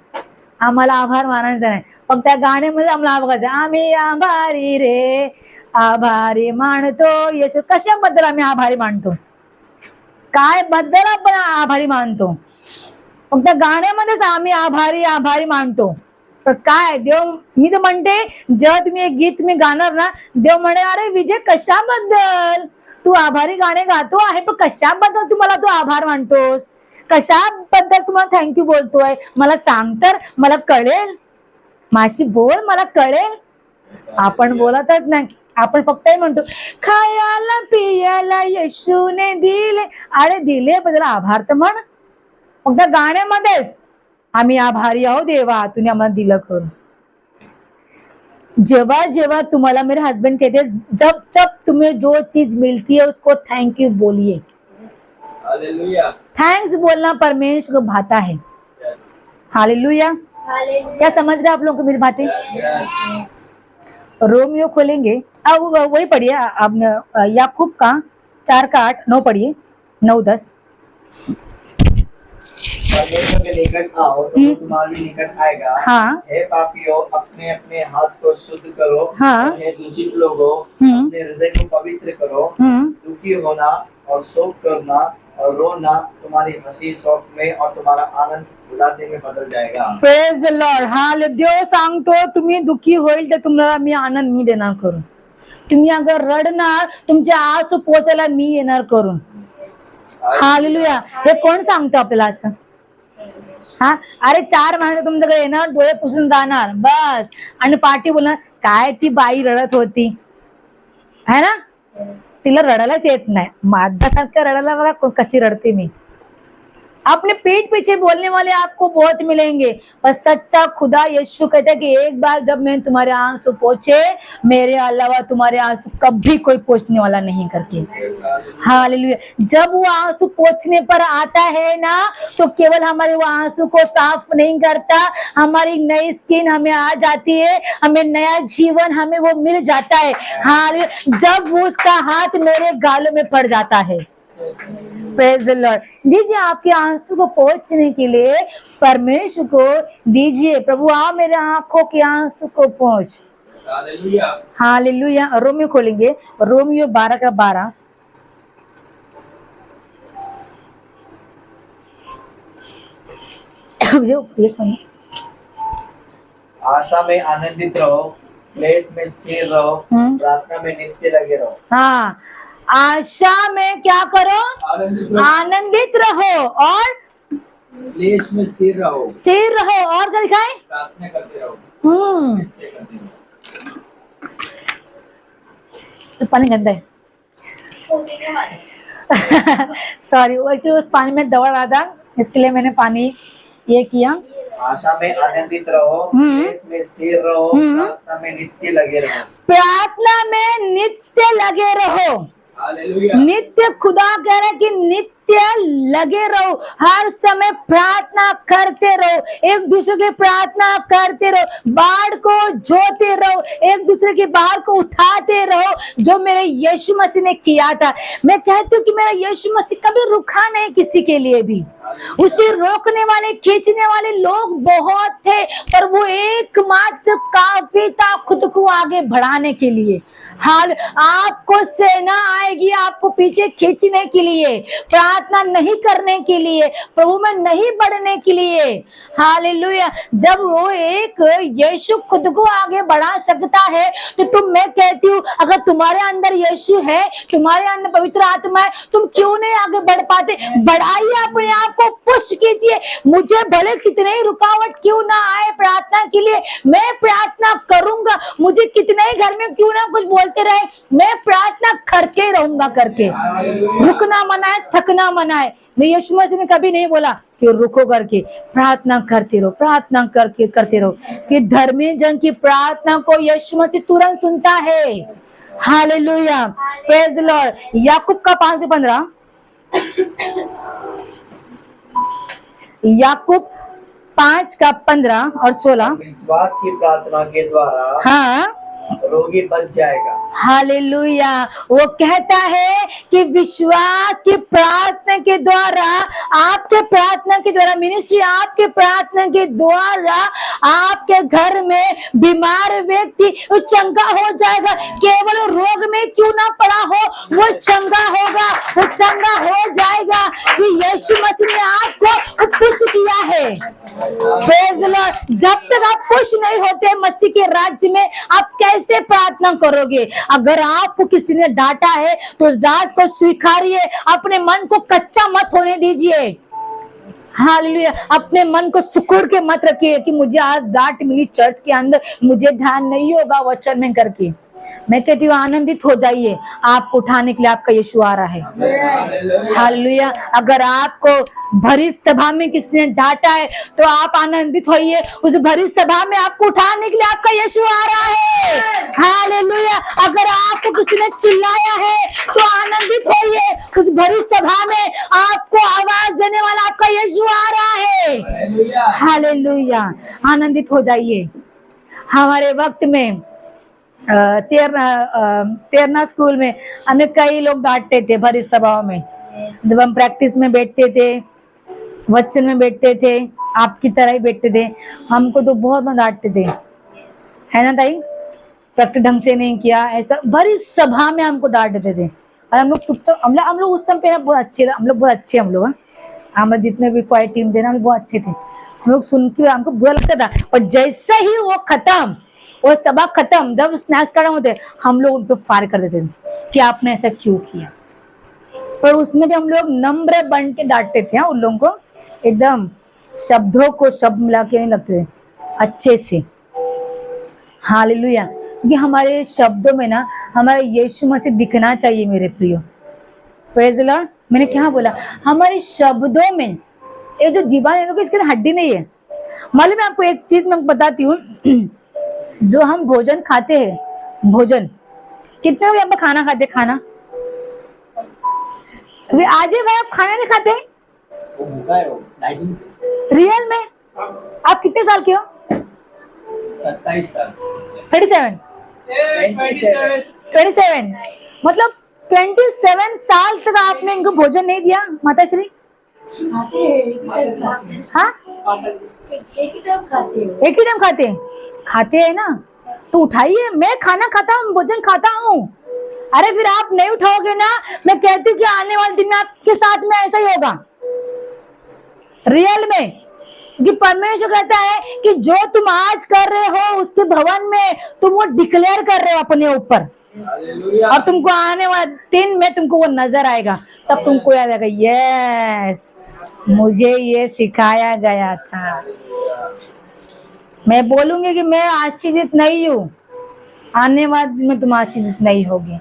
आम्हाला आभार मानायचा नाही, फक्त त्या गाण्यामध्ये आम्हाला बघायचं, आम्ही आभारी रे, आभारी मानतो येशू. कशाबद्दल आम्ही आभारी मानतो? काय बद्दल आपण आभारी मानतो? फक्त गाण्यामध्येच आम्ही आभारी आभारी मानतो. पण काय देव, मी तर म्हणते जेव्हा तुम्ही एक गीत तुम्ही गाणार ना, देव म्हणे अरे विजय कशाबद्दल तू आभारी गाणे गातो आहे, पण कशाबद्दल तुम्हाला तू आभार मानतोस, कशाबद्दल तुम्हाला थँक्यू बोलतोय, मला सांग तर, मला कळेल, माझी बोल, मला कळेल. आपण बोलतच नाही, आपण फक्त म्हणतो खायला पियाला येशूने दिले. अरे दिले पण त्याला आभार तर म्हण. फक्त गाण्यामध्येच आम्ही आभारी आहो देवा, तूने आम्हाला दिलं करून. जेव्हा जेव्हा तुम्हाला मेरे हस्बैंड कहते, जब जब तुम्हें जो चीज मिलती है उसको थैंक यू बोलिए. हालेलुया. थैंक्स बोलना परमेश्वर को भाता है. हालेलुया. क्या समझ रहे हैं आप लोगों को मेरी बातें? रोमियो खोलेंगे, अब वही पढ़िए अब, याकूब का 4:8-9 पढ़िए, 9-10. परमेश्वर के निकट आओ तो वो तुम्हारे निकट आएगा. हाँ. हे पापियों, अपने अपने हाथ को शुद्ध करो. हाँ. हे दूषित लोगों, अपने हृदय को पवित्र करो. दुखी होना और शोक करना और रोना तुम्हारी हंसी शौक में और तुम्हारा आनंद उदासी में बदल जाएगा. Praise the Lord. हाल देव सांगतो, तुम्ही दुखी होईल तर तुम्हाला मी आनंद मी देणार करून. तुम्ही अगर रडणार, तुमच्या आसू पोचायला मी येणार करून. हालेलुया. हे कोण सांगतो आपल्याला असं? हा, अरे 4 महिने तुमच्याकडे येणार, डोळे पुसून जाणार बस, आणि पाठी बोलणार काय ती बाई रडत होती है ना, तिला रडायलाच येत नाही. माझ्यासारखं रडायला बघा कशी रडते मी. अपने पीठ पीछे बोलने वाले आपको बहुत मिलेंगे, पर सच्चा खुदा यीशु कहता है कि एक बार जब मैं तुम्हारे आंसू पोछे, मेरे अलावा तुम्हारे आंसू कभी कोई पोछने वाला नहीं करके. हालेलुया. जब वो आंसू पोछने पर आता है ना, तो केवल हमारे वो आंसू को साफ नहीं करता, हमारी नई स्किन हमें आ जाती है, हमें नया जीवन हमें वो मिल जाता है. हालेलुया. जब उसका हाथ मेरे गालों में पड़ जाता है. Praise the Lord. दीजिए आपके आंसू को पोंछने के लिए परमेश्वर को दीजिए, प्रभु आ मेरे आंखों के आंसू को पोंछ. हालेलुया. हालेलुया. रोमियो खोलेंगे, रोमियो 12:12. आशा में आनंदित रहो, क्लेश में स्थिर रहो, प्रार्थना में नित्य लगे रहो. हाँ, आशा में क्या करो? आनंदित रहो और क्लेश में स्थिर रहो, स्थिर रहो, और क्या लिखा है? प्रार्थना करते रहो. तो पानी गंदा है। सॉरी, वो एक्चुअली उस पानी में दौड़ रहा था, इसके लिए मैंने पानी ये किया। आशा में आनंदित रहो, देश में स्थिर रहो, प्रार्थना में नित्य लगे रहो। प्रार्थना में नित्य लगे रहो। हालेलुया। नित्य, खुदा कह रहा है कि नित्य लगे रहो, हर समय प्रार्थना करते रहो, एक दूसरे की प्रार्थना करते रहो, बाढ़ को जोते रहो, एक दूसरे की बाढ़ को उठाते रहो, जो मेरे यीशु मसीह ने किया था। मैं कहती हूँ कि मेरा यीशु मसीह कभी रुका नहीं किसी के लिए भी। उसे रोकने वाले, खींचने वाले लोग बहुत थे, पर वो एकमात्र काफी था खुद को आगे बढ़ाने के लिए। हाल, आपको सेना आएगी आपको पीछे खींचने के लिए, प्रार्थना नहीं करने के लिए, प्रभु में नहीं बढ़ने के लिए। हालेलुया। जब वो एक यीशु खुद को आगे बढ़ा सकता है, तो मैं कहती हूँ, अगर तुम्हारे अंदर यीशु है, तुम्हारे अंदर पवित्र आत्मा है, तुम क्यों नहीं आगे बढ़ पाते? बढ़ाइए, अपने आप को पुश कीजिए। मुझे भले कितने ही रुकावट क्यों ना आए प्रार्थना के लिए, मैं प्रार्थना करूंगा। मुझे कितने ही घर में क्यों ना कुछ बोलते रहे, मैं प्रार्थना करके रहूंगा करके। रुकना मना है, थकना मना है। मैं यीशु मसीह ने कभी नहीं बोला कि रुको करके, प्रार्थना करते रहो, प्रार्थना करके करते रहो, कि धर्मी जन की प्रार्थना को यीशु मसीह तुरंत सुनता है। Hallelujah, praise the Lord. Yakub का 5:15, याकूब 5:15 और 16। विश्वास की प्रार्थना के द्वारा हाँ, रोगी बच जाएगा। हालेलुया। वो कहता है कि विश्वास की प्रार्थना के द्वारा, आपके प्रार्थना के द्वारा, मिनिस्ट्री आपके प्रार्थना के द्वारा, आपके घर में बीमार व्यक्ति वो चंगा हो जाएगा। केवल रोग में क्यों ना पड़ा हो, वो चंगा होगा, वो चंगा हो जाएगा। ये यीशु मसीह ने आपको पुश किया है। Praise Lord. जब तक आप पुश नहीं होते मसीह के राज्य में, आप कैसे प्रार्थना करोगे? अगर आपको किसी ने डांटा है तो उस डांट को स्वीकारिए, अपने मन को कच्चा मत होने दीजिए। हालेलुया। अपने मन को सिकुड़ के मत रखिए कि मुझे आज डांट मिली चर्च के अंदर, मुझे ध्यान नहीं होगा वचन में करके। मैं कहती हूँ आनंदित हो जाइए, आपको उठाने के लिए आपका यीशु आ रहा है। हालेलुया। अगर आपको भरी सभा में किसी ने डांटा है तो आप आनंदित होइए, उस भरी सभा में आपको उठाने के लिए आपका यीशु आ रहा है। हालेलुया। अगर आपको किसी ने चिल्लाया है तो आनंदित होइए, उस भरी सभा में आपको आवाज देने वाला आपका यीशु आ रहा है। हालेलुया। आनंदित हो जाइए। हमारे वक्त में तेरना स्कूल में हमें कई लोग डांटते थे भरी सभाओं में। जब हम प्रैक्टिस में बैठते थे, वचन में बैठते थे, आपकी तरह ही बैठते थे, हमको तो बहुत डांटते थे, है ना ताई? प्रैक्टिस ढंग से नहीं किया, ऐसा भरी सभा में हमको डांटते थे। और हम लोग हम लोग उस टाइम पे ना बहुत अच्छे, हम लोग बहुत अच्छे, हम लोग हमारे जितने भी क्वाइट टीम थे ना, हम बहुत अच्छे थे। हम लोग सुन के हमको बुरा लगता था, पर जैसे ही वो खत्म, वो सभा खत्म, जब स्नैक्स खत्म होते, हम लोग उन पर फायर कर देते थे कि आपने ऐसा क्यों किया। पर उसमें भी हम लोग नम्र बन के डांटते थे उन लोगों को, एकदम शब्दों को शब्द मिला के नहीं लगते थे, अच्छे से। हालेलुया। क्योंकि हमारे शब्दों में ना हमारा यीशु मसीह दिखना चाहिए मेरे प्रियो। Praise the Lord. मैंने क्या बोला? हमारे शब्दों में ये जो जीवन है, इसके अंदर हड्डी नहीं है। मालूम है आपको? एक चीज मैं बताती हूँ, जो हम भोजन खाते हैं, भोजन, कितने लोग यहाँ पर खाना खाते? खाना वे आज भाई आप खाना नहीं खाते? रियल में आप कितने साल के हो? 27 साल। 37 मतलब 27 साल तक आपने इनको भोजन नहीं दिया? माता श्री हाँ, एक ही टाइम खाते हैं ना, तो उठाइए। मैं खाना खाता हूँ, भोजन खाता हूँ। अरे फिर आप नहीं उठाओगे ना, मैं कहती हूँ कि आने वाले दिन में आपके साथ में ऐसा ही होगा, रियल में। कि परमेश्वर कहता है कि जो तुम आज कर रहे हो उसके भवन में तुम वो डिक्लेयर कर रहे हो अपने ऊपर, और तुमको आने वाले दिन में तुमको वो नजर आएगा, तब तुमको याद आएगा, यस मुझे ये सिखाया गया था। मैं बोलूंगी कि मैं आशीषित नहीं हूँ, आने वाले दिन में तुम आशीषित नहीं होगी।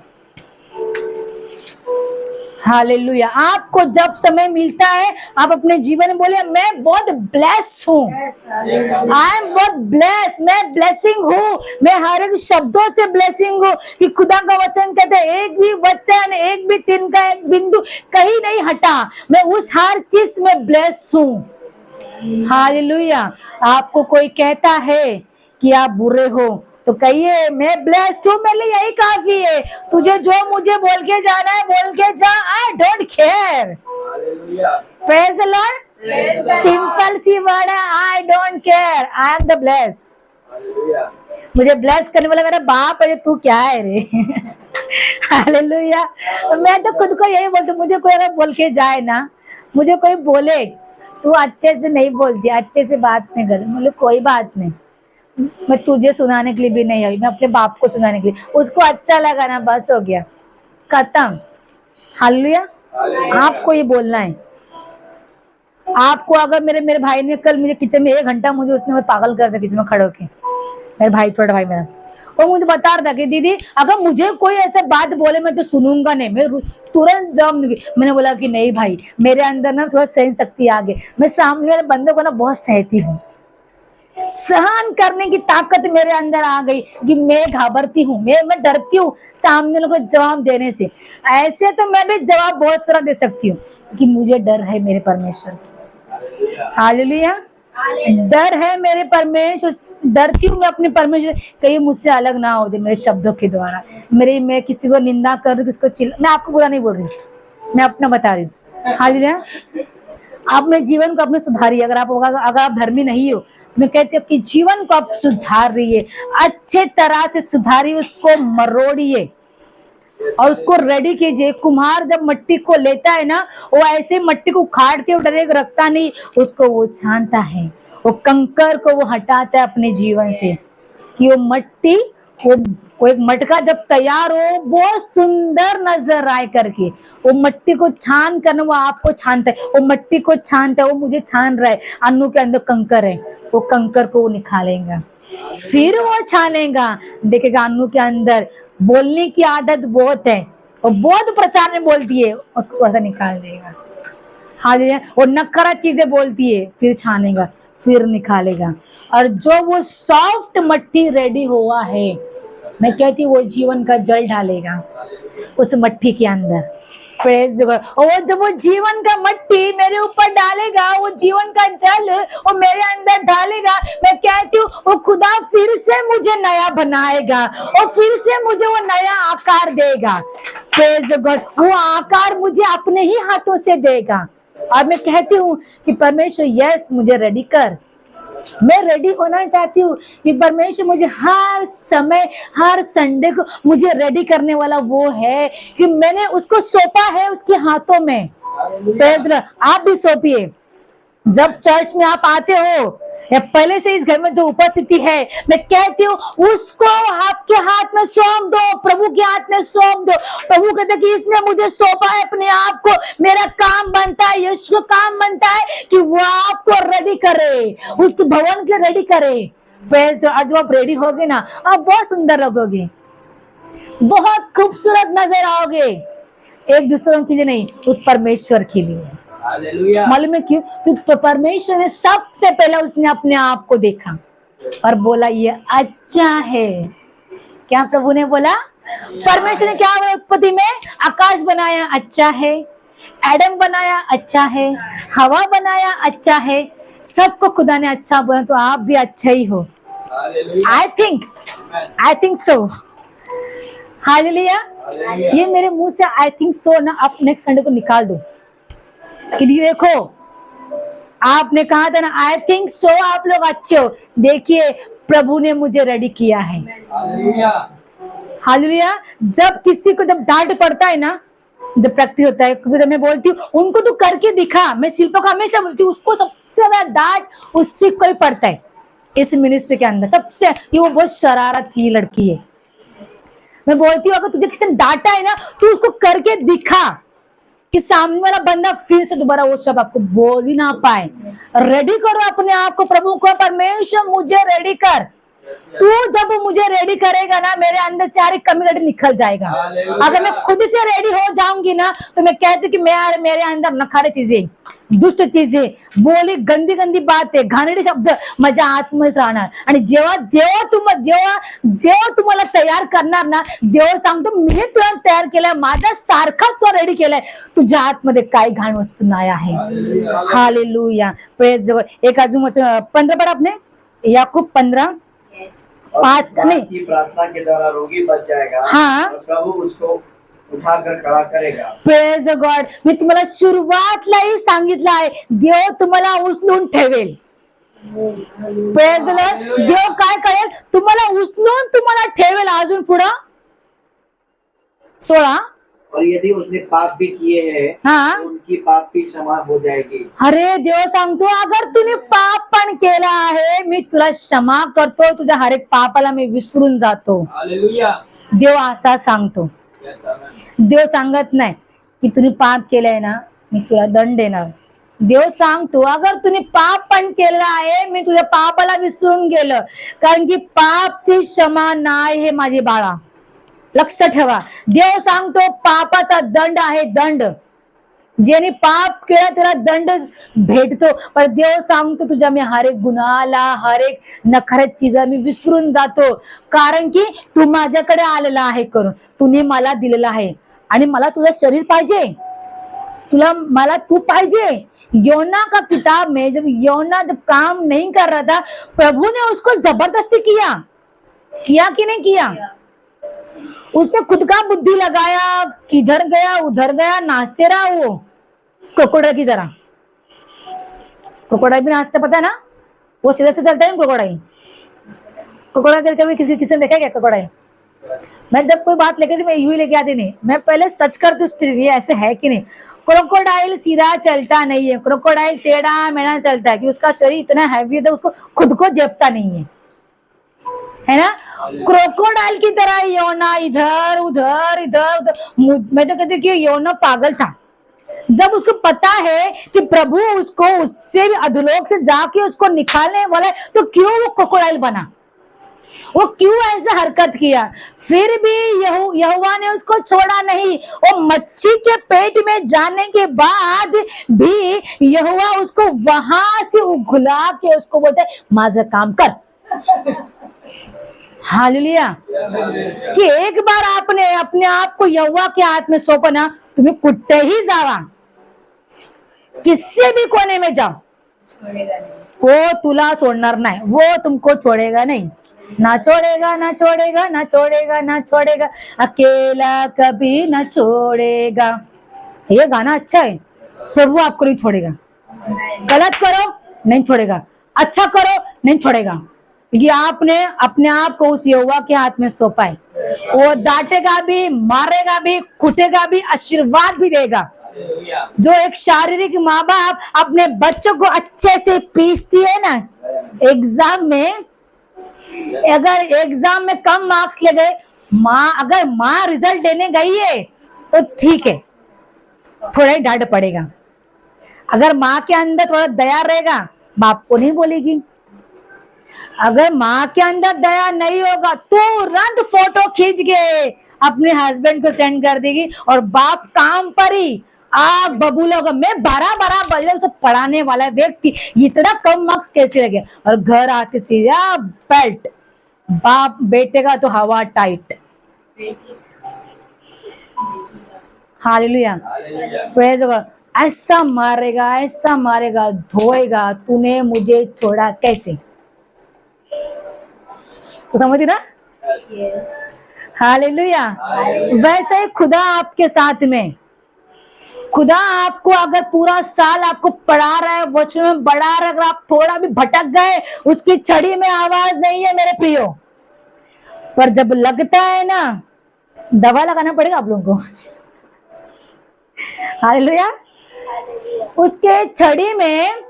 हालेलुया। आपको जब समय मिलता है आप अपने जीवन में बोले मैं बहुत ब्लेस हूँ, आई एम बहुत ब्लेस, मैं ब्लेसिंग हूँ, मैं हर एक शब्दों से ब्लेसिंग हूँ। कि खुदा का वचन कहते हैं एक भी वचन, एक भी तीन का एक बिंदु कहीं नहीं हटा, मैं उस हर चीज में ब्लेस हूँ। हालेलुया। आपको कोई कहता है कि आप बुरे हो तो कहिए मैं ब्लेस्ड हूँ, मेरे लिए यही काफी है। तुझे जो मुझे बोल के जाना है बोल के जा, I don't care. Praise the Lord. Simple सी वर्ड है, I don't care, I am the bless. मुझे ब्लेस करने वाला मेरा बाप है, तू क्या है रे। हालेलुया। मैं तो खुद को यही बोलती हूँ, मुझे कोई अगर बोल के जाए ना, मुझे कोई बोले तू अच्छे से नहीं बोलती, अच्छे से बात नहीं कर, बोले कोई बात नहीं, मैं तुझे सुनाने के लिए भी नहीं आई, मैं अपने बाप को सुनाने के लिए, उसको अच्छा लगा ना बस हो गया, खत्म। हालेलुया। आपको ये बोलना है। आपको अगर मेरे भाई ने कल मुझे किचन में 1 घंटा मुझे उसने पागल कर दिया किचन में खड़े होके, मेरे भाई, छोटा भाई मेरा, वो मुझे बता रहा था कि दीदी अगर मुझे कोई ऐसे बात बोले मैं तो सुनूंगा नहीं, मैं तुरंत जवाब दूंगी। मैंने बोला कि नहीं भाई, मेरे अंदर ना थोड़ा सहन शक्ति आ गई, मैं सामने वाले बंदे को ना बहुत सहती हूँ, सहन करने की ताकत मेरे अंदर आ गई कि मैं घबराती हूँ, मैं डरती हूँ सामने वाले को जवाब देने से। ऐसे तो मैं भी जवाब बहुत सारा दे सकती हूँ कि मुझे डर है मेरे परमेश्वर की। हालेलुया। डर है मेरे परमेश्वर, डरती हूँ मैं अपने परमेश्वर, कहीं मुझसे अलग ना हो जाए मेरे शब्दों के द्वारा, मैं किसी को निंदा कर रही, किसको मैं आपको बुरा नहीं बोल रही, मैं अपना बता रही हूँ। हालेलुया। आप अपने जीवन को अपने सुधारिए। अगर आप धर्मी नहीं हो, मैं कहती हूँ कि जीवन को आप सुधार रही है, अच्छे तरह से सुधारिए, उसको मरोड़िए और उसको रेडी कीजिए। कुम्हार जब मट्टी को लेता है ना, वो ऐसे मट्टी को उखाड़ के डायरेक्ट रखता नहीं, उसको वो छानता है, वो कंकर को वो हटाता है अपने जीवन से, कि वो मट्टी, वो एक मटका जब तैयार हो बहुत सुंदर नजर आए करके, वो मट्टी को छान कर वो आपको छानता है, वो मट्टी को छानता है, वो मुझे छान रहा है। अन्नू के अंदर कंकर है, वो कंकर को वो निकालेगा, फिर वो छानेगा, देखेगा अन्नू के अंदर बोलने की आदत बहुत है, वो बहुत प्रचार में बोलती है, उसको थोड़ा सा निकाल देगा। हालेलुया। वो नकारा चीजें बोलती है, फिर छानेगा, फिर निकालेगा, और जो वो सॉफ्ट मट्टी रेडी हुआ है, मैं कहती हूँ वो जीवन का जल डालेगा उस मट्टी के अंदर। Praise God. और जब वो जीवन का मट्टी मेरे ऊपर डालेगा, वो जीवन का जल वो मेरे अंदर डालेगा, मैं कहती हूँ वो खुदा फिर से मुझे नया बनाएगा और फिर से मुझे वो नया आकार देगा। Praise God. वो आकार मुझे अपने ही हाथों से देगा, और मैं कहती हूँ कि परमेश्वर यस मुझे रेडी कर, मैं रेडी होना चाहती हूँ कि परमेश्वर मुझे हर समय, हर संडे को मुझे रेडी करने वाला वो है कि मैंने उसको सौंपा है उसके हाथों में। आप भी सौंपिए। जब चर्च में आप आते हो या पहले से इस घर में जो उपस्थिति है, मैं कहती हूँ उसको आपके हाथ में सौंप दो, प्रभु के हाथ में सौंप दो। प्रभु कहते कि इसने मुझे सौंपा है अपने आप को, मेरा काम बनता है, यीशु का काम बनता है कि वो आपको रेडी करे, उसके भवन के रेडी करे। आज जब आप रेडी होगे ना, आप बहुत सुंदर लगोगे, बहुत खूबसूरत नजर आओगे, एक दूसरों के लिए नहीं, उस परमेश्वर के लिए। मालूम है क्यों? क्योंकि परमेश्वर ने सबसे पहले उसने अपने आप को देखा और बोला ये अच्छा है। क्या प्रभु ने बोला? परमेश्वर ने क्या बोला? उत्पत्ति में आकाश बनाया अच्छा है, एडम बनाया अच्छा है, हवा बनाया अच्छा है, सबको खुदा ने अच्छा बोला, तो आप भी अच्छा ही हो। I think so. हालेलुया। ये मेरे मुंह से आई थिंक सो ना आप नेक्स्ट संडे को निकाल दो कि देखो आपने कहा था ना आई थिंक सो, आप लोग अच्छे हो, देखिए प्रभु ने मुझे रेडी किया है। हालेलुया। जब किसी को जब डांट पड़ता है ना, जब प्रैक्टिस होता है, जब मैं बोलती हूँ उनको तो करके दिखा, मैं शिल्पा को हमेशा बोलती हूँ उसको सबसे ज्यादा डांट उससे कोई पड़ता है इस मिनिस्ट्री के अंदर, सबसे ये वो बहुत शरारती लड़की है। मैं बोलती हूँ अगर तुझे किसी ने डांटा है ना, तो उसको करके दिखा कि सामने वाला बंदा फिर से दोबारा वो सब आपको बोल ही ना पाए। रेडी करो अपने आप को, प्रभु को, परमेश्वर मुझे रेडी कर, तू जब मुझे रेडी करेगा ना, मेरे अंदर से हर एक कमी कटी निकल जाएगा। अगर मैं खुद से रेडी हो जाऊंगी ना, तो मैं कहती कि मेरे अंदर नखारे चीजें, दुष्ट चीजें, बोली गंदी गंदी बातें, घाणेरडे शब्द माझ्या आतमध्ये राहणार। आणि जेव्हा जेव्हा तुम्हाला तयार करणार ना, देव सांगतो मी तुला तयार केलाय, माझ्या सारखा तुला रेडी केलाय, तुझ्या आतमध्ये काही घाण वस्तू नाही आहे। Hallelujah, praise the Lord. एक अजून 15 पढ़ा आपने, याकूब 15 और 5 नहीं, की प्रार्थना के द्वारा रोगी बच जाएगा। हाँ। और प्रभु उसको उठाकर खड़ा करेगा। Praise the God. मी तुम्हाला सुरुवातलाही सांगितलं आहे, देव तुम्हाला उचलून ठेवेल। Praise the Lord. देव काय करेल, तुम्हाला उचलून तुम्हाला ठेवेल। अजून पुढं 16, और यदि उसने पाप भी किए हैं, हाँ। तो उनकी पाप भी क्षमा हो जाएगी। अरे देव सांगतो, अगर तुम्ही पाप पण केला आहे, मी तुला क्षमा करतो, तुझ्या हर एक पापाला मी विसरून जातो। हालेलुया। देव असा सांगतो। Yes, amen. देव सांगत नाही की तुम्ही पाप केलंय ना, मी तुला दंड देणार। देव सांगतो, अगर तुम्ही पाप पण केलं आहे, मी तुझ्या पापाला विसरून गेलं, कारण की पापची क्षमा नाही हे माझे बाळा, लक्ष ठेवा। देव सांगतो पापाचा दंड आहे, दंड। ज्याने पाप केला त्याला दंड भेटतो, पण देव सांगतो तुझ्या मी हर एक गुन्हाला, हर एक नखऱ्याची चीज मी विसरून जातो, कारण की तू माझ्याकडे आलेला आहे करून, तूने मला दिलेला आहे, आणि मला तुझं शरीर पाहिजे, मला तू पाहिजे। योना का किताब में जब योना जब काम नहीं कर रहा था, प्रभु ने उसको जबरदस्ती किया कि नहीं किया? उसने खुद का बुद्धि लगाया, किधर गया उधर गया, नाचते रहा वो क्रोकोडाइल की तरह। क्रोकोडाइल भी नाचते, पता है ना, वो सीधे से चलता है क्रोकोडाइल। क्रोकोडाइल कभी किसी ने देखा क्या क्रोकोडाइल? मैं जब कोई बात लेकर थी, मैं यूं ही लेके आती नहीं, मैं पहले सर्च करती उसके लिए ऐसे है कि नहीं। क्रोकोडाइल सीधा चलता नहीं है, क्रोकोडाइल टेढ़ा मेढ़ा चलता है, कि उसका शरीर इतना हैवी है, उसको खुद को जपता नहीं है ना। क्रोकोडाइल की तरह योना इधर उधर इधर उधर। मैं तो कहती हूँ कि योना पागल था। जब उसको पता है कि प्रभु उसको उससे भी अधोलोक से जाके उसको निकालने वाला है, तो क्यों वो क्रोकोडाइल बना, वो क्यों ऐसा हरकत किया? फिर भी यहोवा ने उसको छोड़ा नहीं। वो मच्छी के पेट में जाने के बाद भी यहोवा उसको वहां से उगला के उसको बोलते माझं काम कर। हालेलुया। कि एक बार आपने अपने आप को यहोवा के हाथ में सौंपा ना, तुम्हें कुठेही जावा, किसी भी कोने में जाओ, वो तुला सोडणार नाही, वो तुमको छोड़ेगा नहीं, ना छोड़ेगा ना छोड़ेगा ना छोड़ेगा ना छोड़ेगा, अकेला कभी ना छोड़ेगा। ये गाना अच्छा है। प्रभु आपको नहीं छोड़ेगा, गलत करो नहीं छोड़ेगा, अच्छा करो नहीं छोड़ेगा, क्योंकि आपने अपने आप को उस यहोवा के हाथ में सौंपा है। वो डांटेगा भी, मारेगा भी, कुटेगा भी, आशीर्वाद भी देगा। जो एक शारीरिक माँ बाप अपने बच्चों को अच्छे से पीसती है ना, एग्जाम में, अगर एग्जाम में कम मार्क्स ले गए, अगर माँ रिजल्ट देने गई है तो ठीक है, थोड़ा ही डांट पड़ेगा। अगर माँ के अंदर थोड़ा दया रहेगा, बाप को नहीं बोलेगी। अगर माँ के अंदर दया नहीं होगा, तुरंत फोटो खींच के अपने हस्बैंड को सेंड कर देगी, और बाप काम पर ही आग बबूला होगा। मैं 12 बजे उसे पढ़ाने वाला व्यक्ति इतना कम मार्क्स कैसे लगे, और घर आके सीधा बेल्ट, बाप बेटे का तो हवा टाइट। Hallelujah, praise God. ऐसा मारेगा, धोएगा, तूने मुझे छोड़ा कैसे, तो समझी ना? हालेलुया। वैसे ही खुदा आपके साथ में, खुदा आपको अगर पूरा साल आपको पढ़ा रहा है, वचन में बढ़ा रहा है, अगर आप थोड़ा भी भटक गए, उसकी छड़ी में आवाज नहीं है मेरे प्रियो। पर जब लगता है ना, दवा लगाना पड़ेगा आप लोगों को। हालेलुया। उसके छड़ी में,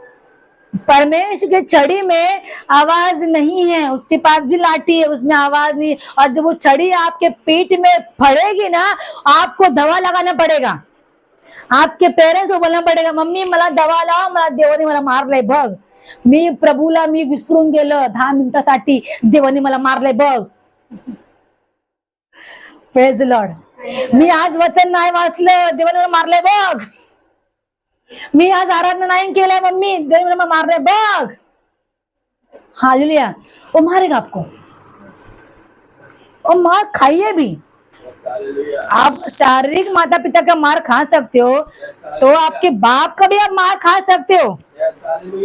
परमेश्वर के छड़ी में आवाज नहीं है, उसके पास भी लाठी है, उसमें आवाज नहीं है। और जब वो छड़ी आपके पीठ में पड़ेगी ना, आपको दवा लगाना पड़ेगा। आपके पेरेंट्स को बोलना पड़ेगा, मम्मी मला दवा लाओ, मला देवाने मला मारलंय बघ, मी प्रभूला मी विसरून गेलं 10 मिनिटासाठी, देवाने मला मारलंय बघ. Praise the Lord. मी आज वचन नाही वाचलं, देवाने मला मारलंय बघ. मी आज आराधना नहीं केलंय मम्मी, देवाने मला मारलंय बघ. हालेलुया. वो मारेगा आपको, और मार खाइए भी. आप शारीरिक माता पिता का मार खा सकते हो, तो आपके बाप का भी आप मार खा सकते हो.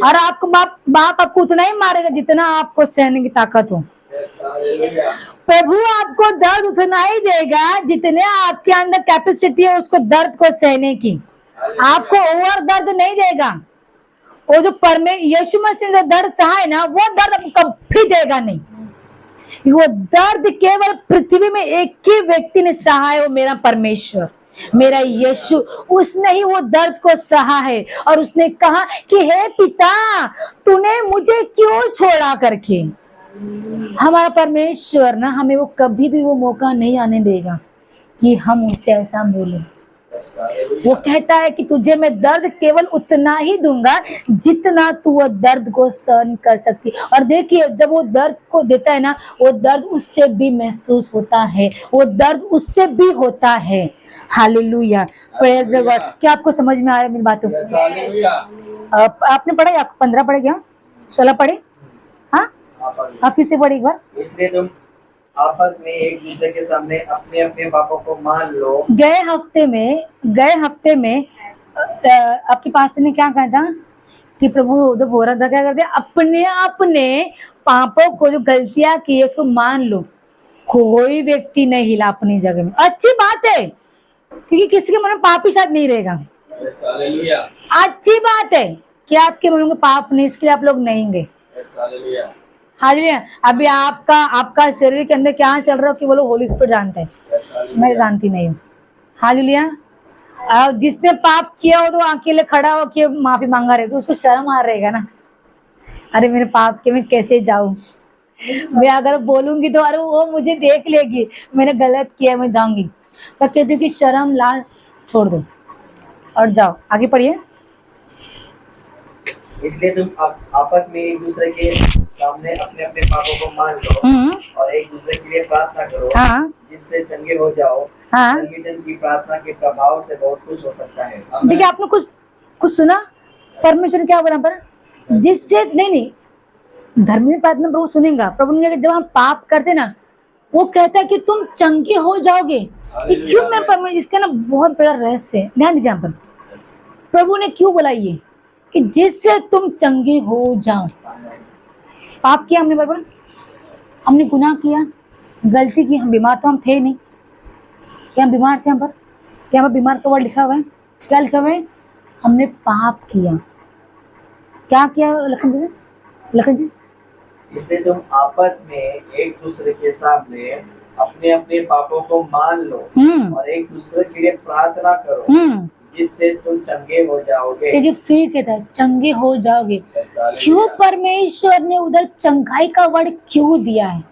और आपको बाप आपको उतना ही मारेगा जितना आपको सहने की ताकत हो. प्रभु आपको दर्द उतना ही देगा जितने आपके अंदर कैपेसिटी है उसको दर्द को सहने की. आपको ओवर दर्द नहीं देगा. वो जो यीशु मसीह जो दर्द सहा है ना, वो दर्द आपको कभी देगा नहीं. वो दर्द केवल पृथ्वी में एक ही व्यक्ति ने सहा है, वो मेरा परमेश्वर, मेरा यीशु. उसने ही वो दर्द को सहा है और उसने कहा कि हे पिता, तूने मुझे क्यों छोड़ा करके. हमारा परमेश्वर ना हमें वो कभी भी वो मौका नहीं आने देगा कि हम उससे ऐसा बोले. वो कहता है कि तुझे मैं दर्द केवल उतना ही दूंगा जितना तू वो दर्द को सहन कर सकती. और देखिए, जब वो दर्द को देता है ना, वो दर्द उससे भी महसूस होता है, वो दर्द उससे भी होता है. हालेलुया. Praise the God. क्या आपको समझ में आ रहा है मेरी बातों? आपने पढ़ा या 15 पढ़े क्या 16 पढ़े? हाँ, आप फिर से पढ़े एक बार. इसलिए तुम आपस में एक दूसरे के सामने अपने अपने पापों को मान लो. गए हफ्ते में आपके पास ने क्या कहा था कि प्रभु जब हो रहा था क्या करते, अपने अपने पापों को जो गलतियां की है उसको मान लो. कोई व्यक्ति नहीं हिला अपनी जगह में. अच्छी बात है, क्योंकि किसी के मन में पाप ही शायद नहीं रहेगा. अच्छी बात है कि आपके मन में पाप नहीं, इसके लिए आप लोग नहीं गए. हालेलुया. अभी आपका शरीर के अंदर क्या चल रहा है कि वो लोग होली स्पिरिट जानते हैं, मैं जानती नहीं हूँ. हालेलुया. और जिसने पाप किया हो तो अकेले खड़ा हो के माफी मांगा रहे तो उसको शर्म आ रहेगा ना. अरे मेरे पाप के मैं कैसे जाऊं, मैं अगर बोलूंगी तो अरे वो मुझे देख लेगी, मैंने गलत किया, मैं जाऊंगी. तो कहती हूँ कि शर्म लाल छोड़ दो और जाओ. आगे पढ़िए. इसलिए तुम आपस में एक दूसरे के सामने अपने अपने पापों को मान लो और एक दूसरे के लिए प्रार्थना करो, जिससे चंगे हो जाओ. संगीतन की प्रार्थना के प्रभाव से बहुत कुछ हो सकता है. देखिए, आपने कुछ सुना परमेश्वर ने क्या बोला पर, जिससे नहीं धर्मी प्रार्थना प्रभु सुनेगा. प्रभु ने जब हम पाप करते ना, वो कहता है कि तुम चंगे हो जाओगे. ये क्यों मेरे परमेश्वर, इसका ना बहुत बड़ा रहस्य है. ध्यान दीजिए यहाँ पर प्रभु ने क्यों बोला ये, कि जिससे तुम चंगे हो जाओ. पाप किया हमने बराबर, हमने गुनाह किया, गलती की. हम बीमार तो हम थे नहीं, क्या हम बीमार थे? यहाँ पर क्या हम बीमार का वर्ड लिखा हुआ है? क्या लिखा हुआ है? हमने पाप किया. क्या किया लखन जी? इसलिए तुम आपस में एक दूसरे के सामने अपने अपने पापों को मान लो और एक दूसरे के लिए प्रार्थना करो, जिससे तुम चंगे हो जाओगे. देखिए, फिर कहता है चंगे हो जाओगे. क्यों परमेश्वर ने उधर चंगाई का वर्ड क्यों दिया है?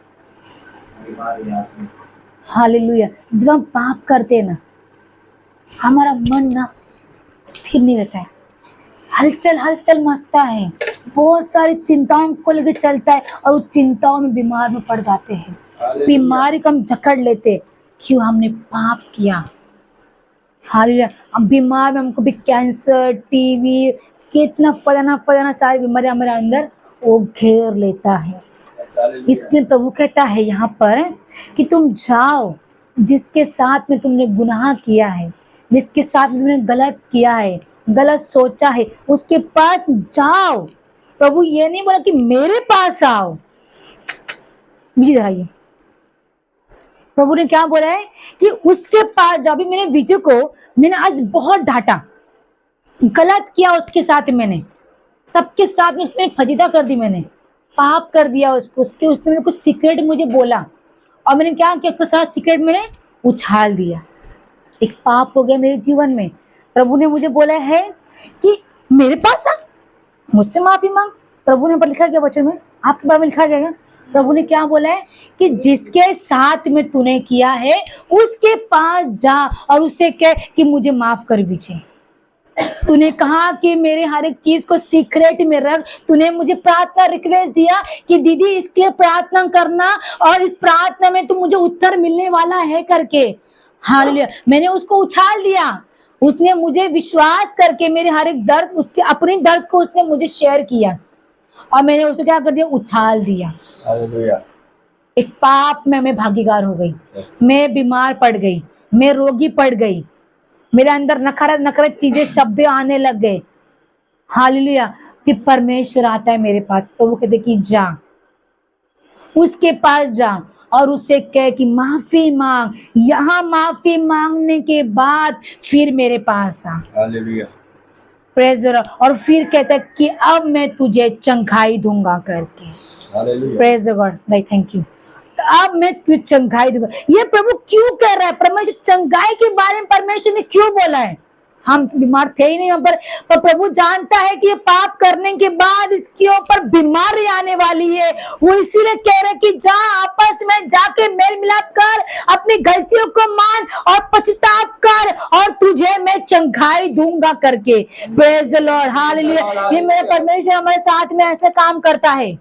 हालेलुया. जब हम पाप करते हैं ना, हमारा मन ना स्थिर नहीं रहता है, हलचल मचता है, बहुत सारी चिंताओं को लेकर चलता है और उस चिंताओं में बीमार में पड़ जाते हैं. बीमारी को हम जकड़ लेते. क्यों? हमने पाप किया. हालेलुया. हम बीमार में हमको भी कैंसर, टीवी, कितना फलाना सारी बीमारी हमारे अंदर वो घेर लेता है. इसलिए प्रभु कहता है यहाँ पर कि तुम जाओ, जिसके साथ में तुमने गुनाह किया है, जिसके साथ में तुमने गलत किया है, गलत सोचा है, उसके पास जाओ. प्रभु ये नहीं बोला कि मेरे पास आओ. मुझे इधर आइए. प्रभु ने क्या बोला है कि उसके पास जाओ. भी मैंने विजय को मैंने आज बहुत डांटा, गलत किया उसके साथ, मैंने सबके साथ में उसने फजीता कर दी, मैंने पाप कर दिया उसको. उसने मेरे को सीक्रेट मुझे बोला और मैंने क्या किया, उसके साथ सीक्रेट मैंने उछाल दिया. एक पाप हो गया मेरे जीवन में. प्रभु ने मुझे बोला है कि मेरे पास आ, मुझसे माफी मांग. प्रभु ने पर लिखा गया वचन में, आपके बारे में लिखा गया. प्रभु ने क्या बोला है कि जिसके साथ में तूने किया है उसके पास जा और उससे कह कि मुझे माफ कर दीजिए. तूने कहा कि मेरे हर एक चीज को सीक्रेट में रख। तूने मुझे प्रार्थना रिक्वेस्ट दिया कि दीदी इसके लिए प्रार्थना करना और इस प्रार्थना में तो मुझे उत्तर मिलने वाला है करके। हालेलुया। मैंने उसको उछाल दिया। उसने मुझे विश्वास करके मेरे हर एक दर्द, उसके अपनी दर्द को उसने मुझे शेयर किया और मैंने उसको क्या कर दिया, उछाल दिया। हालेलुया। एक पाप में मैं भागीदार हो गई। मैं बीमार पड़ गई, मैं रोगी पड़ गई, मेरे अंदर नकारात्मक चीजें शब्द आने लग गए। हालेलुया। फिर परमेश्वर आता है मेरे पास, प्रभु कहते कि जा, उसके पास जा और उससे कह कि माफी मांग। यहाँ माफी मांगने के बाद फिर मेरे पास आ। हालेलुया। Praise the Lord. और फिर कहता है कि अब मैं तुझे चंगाई दूंगा करके। Hallelujah. Praise the Lord. Thank you. तो अब मैं तुझे चंगाई दूंगा। ये प्रभु क्यों कह रहा है? परमेश्वर चंगाई के बारे में परमेश्वर ने क्यों बोला है? हम बीमार थे ही नहीं यहाँ पर प्रभु जानता है कि ये पाप करने के बाद इसके ऊपर बीमारी आने वाली है। वो इसीलिए कह रहे कि जा, आपस में जाके मेल मिलाप कर, अपनी गलतियों को मान और पछताप कर और तुझे मैं चंगाई दूंगा करके। Praise the Lord. हालेलुया। ये मेरे परमेश्वर हमारे साथ में ऐसे काम करता है।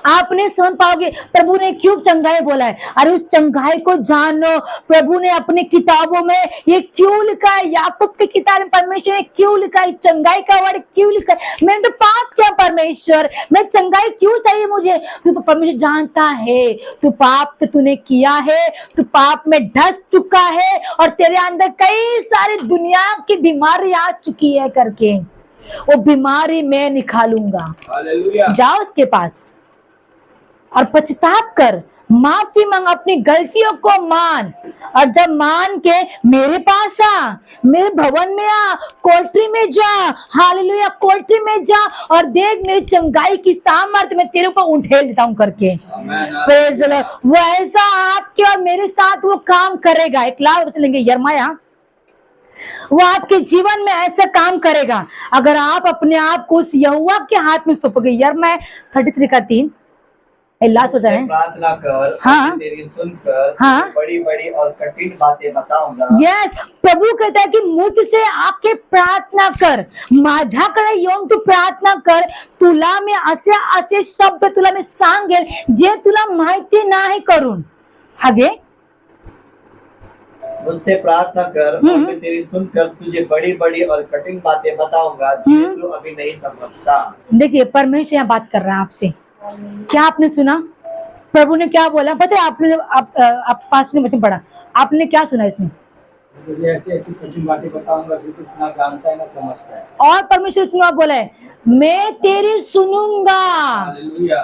आपने समझ पाओगे प्रभु ने क्यों चंगाई बोला है। अरे उस चंगाई को जानो। प्रभु ने अपनी किताबों में ये क्यों लिखा है, याकूब की किताब में परमेश्वर ने क्यों लिखा है, चंगाई का वर्ड क्यों लिखा है। मैंने तो पाप किया परमेश्वर, मैं चंगाई क्यों चाहिए मुझे? क्योंकि परमेश्वर जानता है तू पाप तो तूने किया है, तू पाप में धस चुका है और तेरे अंदर कई सारी दुनिया की बीमारी आ चुकी है करके। वो बीमारी मैं निकालूंगा। हालेलुया। जाओ उसके पास और पछताप कर, माफी मांग, अपनी गलतियों को मान और जब मान के मेरे पास आ, मेरे भवन में आ, कोठरी में जा। हालेलुया। कोठरी में जा और देख मेरी चंगाई की सामर्थ्य मैं तेरे को उठेल देता हूं करके। Praise the Lord. वो ऐसा आपके और मेरे साथ वो काम करेगा। एक लाभ लेंगे यिर्मयाह, वो आपके जीवन में ऐसा काम करेगा अगर आप अपने आप को उस यहोवा के हाथ में सौंपोगे। यिर्मयाह 33:3 लास्ट हो जाए। प्रार्थना कर, हाँ। तेरी सुनकर हाँ। बड़ी बड़ी और कठिन बातें बताऊंगा। यस। प्रभु कहता है कि मुझसे आके प्रार्थना कर, माझ्याकडे येऊन तू प्रार्थना कर, तुला मी असे असे शब्द तुला मी सांगेल जे तुला माहिती नाही करून। आगे मुझसे प्रार्थना कर और मैं तेरी सुनकर तुझे बड़ी बड़ी और कठिन बातें बताऊंगा जो तू अभी नहीं समझता। देखिए परमेश्वर यहाँ बात कर रहा है आपसे। क्या आपने सुना? प्रभु ने क्या बोला पता है? आपने आप पास में वचन पढ़ा, आपने क्या सुना इसमें? तुझे ऐसी ऐसी कठिन बातें बताऊंगा जो तू ना जानता है ना समझता है। और परमेश्वर ने बोला है मैं तेरी सुनूंगा। हालेलुया।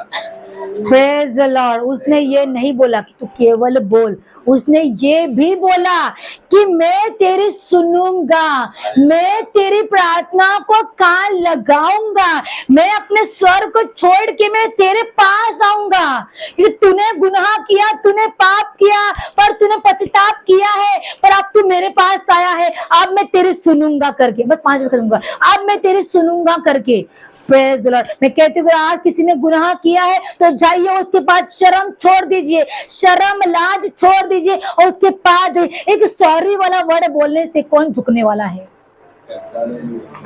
Praise the Lord. उसने ये नहीं बोला कि तू केवल बोल, उसने ये भी बोला कि मैं तेरी सुनूंगा, मैं तेरी प्रार्थना को कान लगाऊंगा, मैं अपने स्वर को छोड़ के मैं तेरे पास आऊंगा। कि तूने गुनाह किया, तूने पाप किया, पर तूने पछताप किया है, पर अब तू मेरे पास आया है, अब मैं तेरी सुनूंगा करके। बस 5 मिनट करूंगा, अब मैं तेरी सुनूंगा करके। Praise the Lord. मैं कहती हूँ आज किसी ने गुनाह किया है तो जाइए उसके पास, शर्म छोड़ दीजिए, शर्म लाज छोड़ दीजिए और उसके पास एक सॉरी वाला वर्ड बोलने से कौन झुकने वाला है?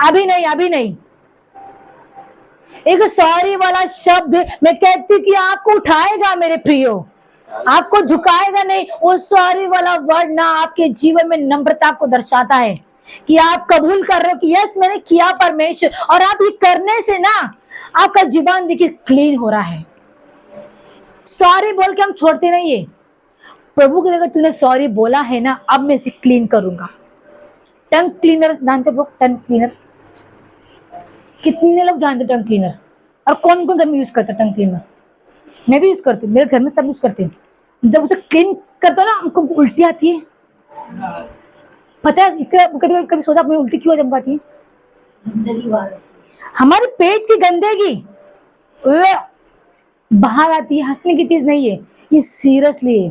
अभी नहीं, अभी नहीं। एक सॉरी वाला शब्द मैं कहती हूँ कि आपको उठाएगा मेरे प्रियो, आपको झुकाएगा नहीं। वो सॉरी वाला वर्ड ना आपके जीवन में नम्रता को दर्शाता है कि आप कबूल कर रहे हो कि यस मैंने किया परमेश्वर, और आप ये करने से ना आपका जीवन देखिए क्लीन हो रहा है। सॉरी बोल के हम छोड़ते नहीं है। प्रभु की जगह तूने सॉरी बोला है ना, अब मैं इसे क्लीन करूंगा। टंग क्लीनर जानते हो? टंग क्लीनर कितने लोग जानते? टंग क्लीनर और कौन कौन घर में यूज करता है टंग क्लीनर? मैं भी यूज करती हूँ, मेरे घर में सब यूज करते हैं। जब उसे क्लीन करते हो ना हमको उल्टी आती है। पता है इसके कभी कभी सोचा अपनी उल्टी क्यों जम पाती है? हमारे पेट की गंदगी बाहर आती है। हंसने की चीज नहीं है ये, सीरियसली है।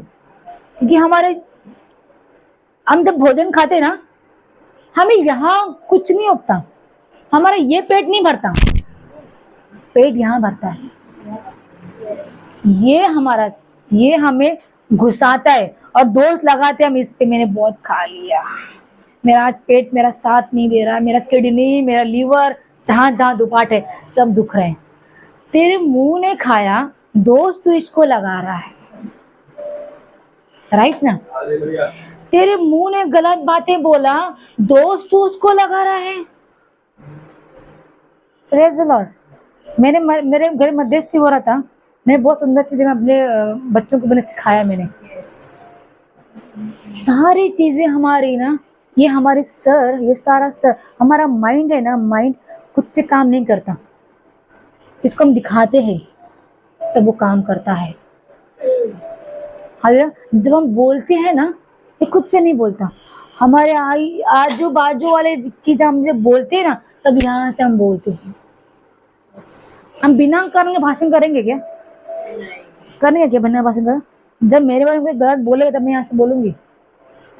क्योंकि हम जब भोजन खाते हैं ना, हमें यहाँ कुछ नहीं होता, हमारा ये पेट नहीं भरता, पेट यहाँ भरता है। ये हमें घुसाता है और दोष लगाते हैं हम इस पे, मैंने बहुत खा लिया, मेरा आज पेट मेरा साथ नहीं दे रहा है, मेरा किडनी, मेरा लीवर, जहां जहां दुपाट है सब दुख रहे हैं। तेरे मुंह ने खाया, दोस्त तू इसको लगा रहा है, राइट ना? तेरे मुंह ने गलत बातें बोला, दोस्त तू उसको लगा रहा है। Praise the Lord. मेरे घर मध्यस्थी हो रहा था, मैंने बहुत सुंदर चीजें अपने बच्चों को मैंने सिखाया। मैंने सारी चीजें हमारी ना, ये हमारे सर, ये सारा सर, हमारा माइंड है ना, माइंड खुद से काम नहीं करता, इसको हम दिखाते हैं तब वो काम करता है। हालेलुया। जब हम बोलते हैं ना, ये खुद से नहीं बोलता, हमारे आजू बाजू वाले चीज हम जब बोलते हैं ना, तब यहाँ से हम बोलते हैं। हम बिना कारण के भाषण करेंगे क्या? करेंगे क्या बिना भाषण कर? जब मेरे बारे में गलत बोलेगा तब मैं यहाँ से बोलूंगी,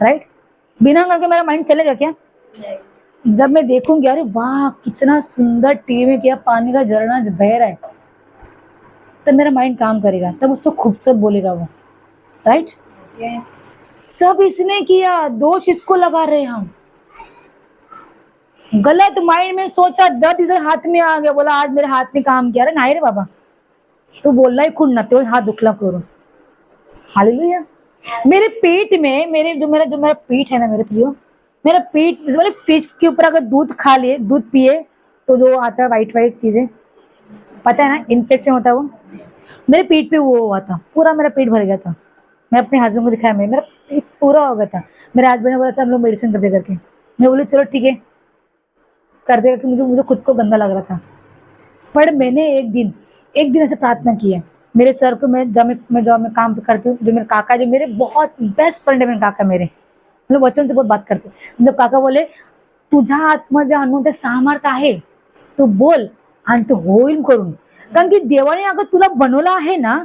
राइट? बिना कारण के मेरा माइंड चलेगा क्या? जब मैं देखूंगी अरे वाह कितना सुंदर टीवी में क्या पानी का झरना बह रहा है, तब मेरा माइंड काम करेगा, तब उसको खूबसूरत बोलेगा वो, राइट? सब इसने किया, दोष इसको लगा रहे हैं हम। गलत माइंड में सोचा, दर्द इधर हाथ में आ गया, बोला आज मेरे हाथ ने काम किया। अरे नहीं रे बाबा, तू बोलना ही खुद ना, तो हाथ दुखला करो। हालेलुया। मेरे पेट में, मेरे जो मेरा पेट है ना मेरे प्रियो, मेरा पेट मतलब फिश के ऊपर अगर दूध खा लिए, दूध पिए तो जो आता है वाइट चीजें, पता है ना, इन्फेक्शन होता है वो। मेरे पेट पे वो हुआ था, पूरा मेरा पेट भर गया था। मैं अपने हस्बैंड को दिखाया, मेरा पेट पूरा हो गया था। मेरे हस्बैंड ने बोला चल हम लोग मेडिसिन कर दे करके। मैं बोली चलो ठीक है कर देगा, कि मुझे खुद को गंदा लग रहा था। पर मैंने एक दिन ऐसे प्रार्थना की है। मेरे सर को मैं जब काम पे करती हूँ, जो मेरे काका, जो मेरे बहुत बेस्ट फ्रेंड है, मेरे काका, मेरे मतलब बच्चों से बहुत बात करते हैं। जब काका बोले तुझ्या आतमध्ये अनंत सामर्थ्य आहे, तू बोल आणि तू होईल करून, कारण की देवाने अगर तुला बनवलं आहे ना,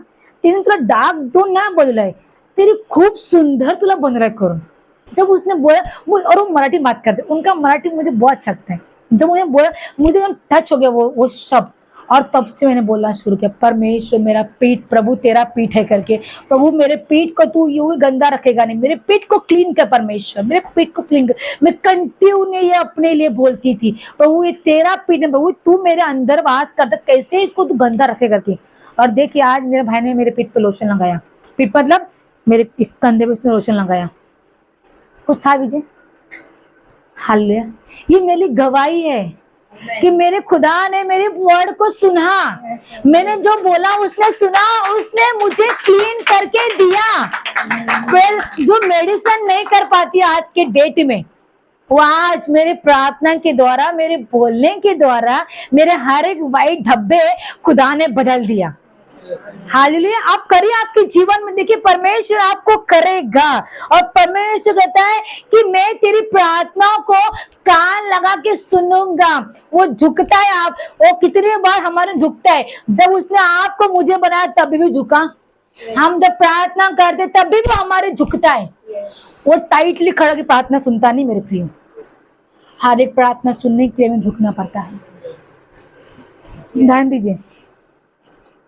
तिने तुला डाग देऊन नाही बनवलंय, तेरी खूप सुंदर तुला बनवलंय करून। जब उसने बोला, और वो मराठी बात करते, उनका मराठी मुझे बहुत अच्छा लगता है। जब उन्हें बोला मुझे एकदम टच हो गया वो शब्द, और तब से मैंने बोलना शुरू किया, परमेश्वर मेरा पीठ, प्रभु तेरा पीठ है करके, प्रभु मेरे पीठ को तू यूं ही गंदा रखेगा नहीं, मेरे पीठ को क्लीन कर परमेश्वर, मेरे पीठ को क्लीन कर। मैं कंटिन्यू ने ये अपने लिए बोलती थी, प्रभु ये तेरा पीठ है, प्रभु तू मेरे अंदर वास करता, कैसे इसको तू गंदा रखे करके। और देखिए आज मेरे भाई ने मेरे पीठ पे लोशन लगाया, पीठ मतलब मेरे कंधे पे उसने लोशन लगाया, कुछ था विजय। हालेलुया। ये मेरी गवाही है कि मेरे खुदा ने मेरे वर्ड को सुना, मैंने जो बोला उसने सुना, उसने मुझे क्लीन करके दिया। फिर जो मेडिसिन नहीं कर पाती आज के डेट में, वो आज मेरे प्रार्थना के द्वारा, मेरे बोलने के द्वारा, मेरे हर एक वाइट धब्बे खुदा ने बदल दिया। हालेलुया। आप करिए आपके जीवन में, देखिए परमेश्वर आपको करेगा। और परमेश्वर कहता है कि मैं तेरी प्रार्थनाओं को कान लगा के सुनूंगा। वो झुकता है, आप वो कितनी बार हमारे झुकता है। जब उसने आपको मुझे बनाया तभी भी झुका, हम जब प्रार्थना करते तभी भी हमारे झुकता है। वो टाइटली खड़ा के प्रार्थना सुनता नहीं मेरे प्रिय, हर एक प्रार्थना सुनने के लिए झुकना पड़ता है। ध्यान दीजिए,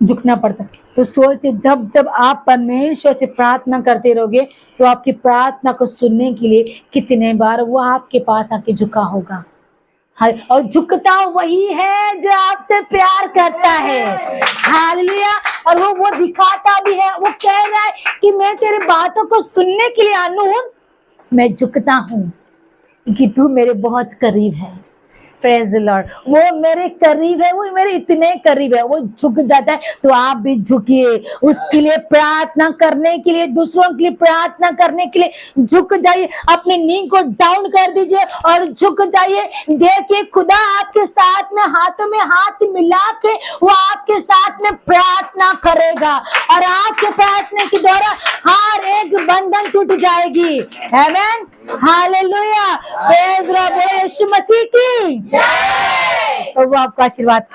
झुकना पड़ता है। तो सोचिए, जब जब आप परमेश्वर से प्रार्थना करते रहोगे तो आपकी प्रार्थना को सुनने के लिए कितने बार वो आपके पास आके झुका होगा। और झुकता वही है जो आपसे प्यार करता है। हालेलुया। और वो दिखाता भी है, वो कह रहा है कि मैं तेरी बातों को सुनने के लिए अनून मैं झुकता हूँ, कि तू मेरे बहुत करीब है। Praise the Lord. वो मेरे करीब है, वो मेरे इतने करीब है, वो झुक जाता है। तो आप भी झुकिए, उसके लिए प्रार्थना करने के लिए, दूसरों के लिए प्रार्थना करने के लिए झुक जाइए। अपने नी को डाउन कर दीजिए और झुक जाइए। देखिए खुदा आपके साथ में हाथों में हाथ मिला के वो आपके साथ में प्रार्थना करेगा, और आपके प्रार्थना के द्वारा हर एक बंधन टूट जाएगी। Amen. Hallelujah. Praise the Lord. Yeshu Masih की जय। तो वो आपका आशीर्वाद करे।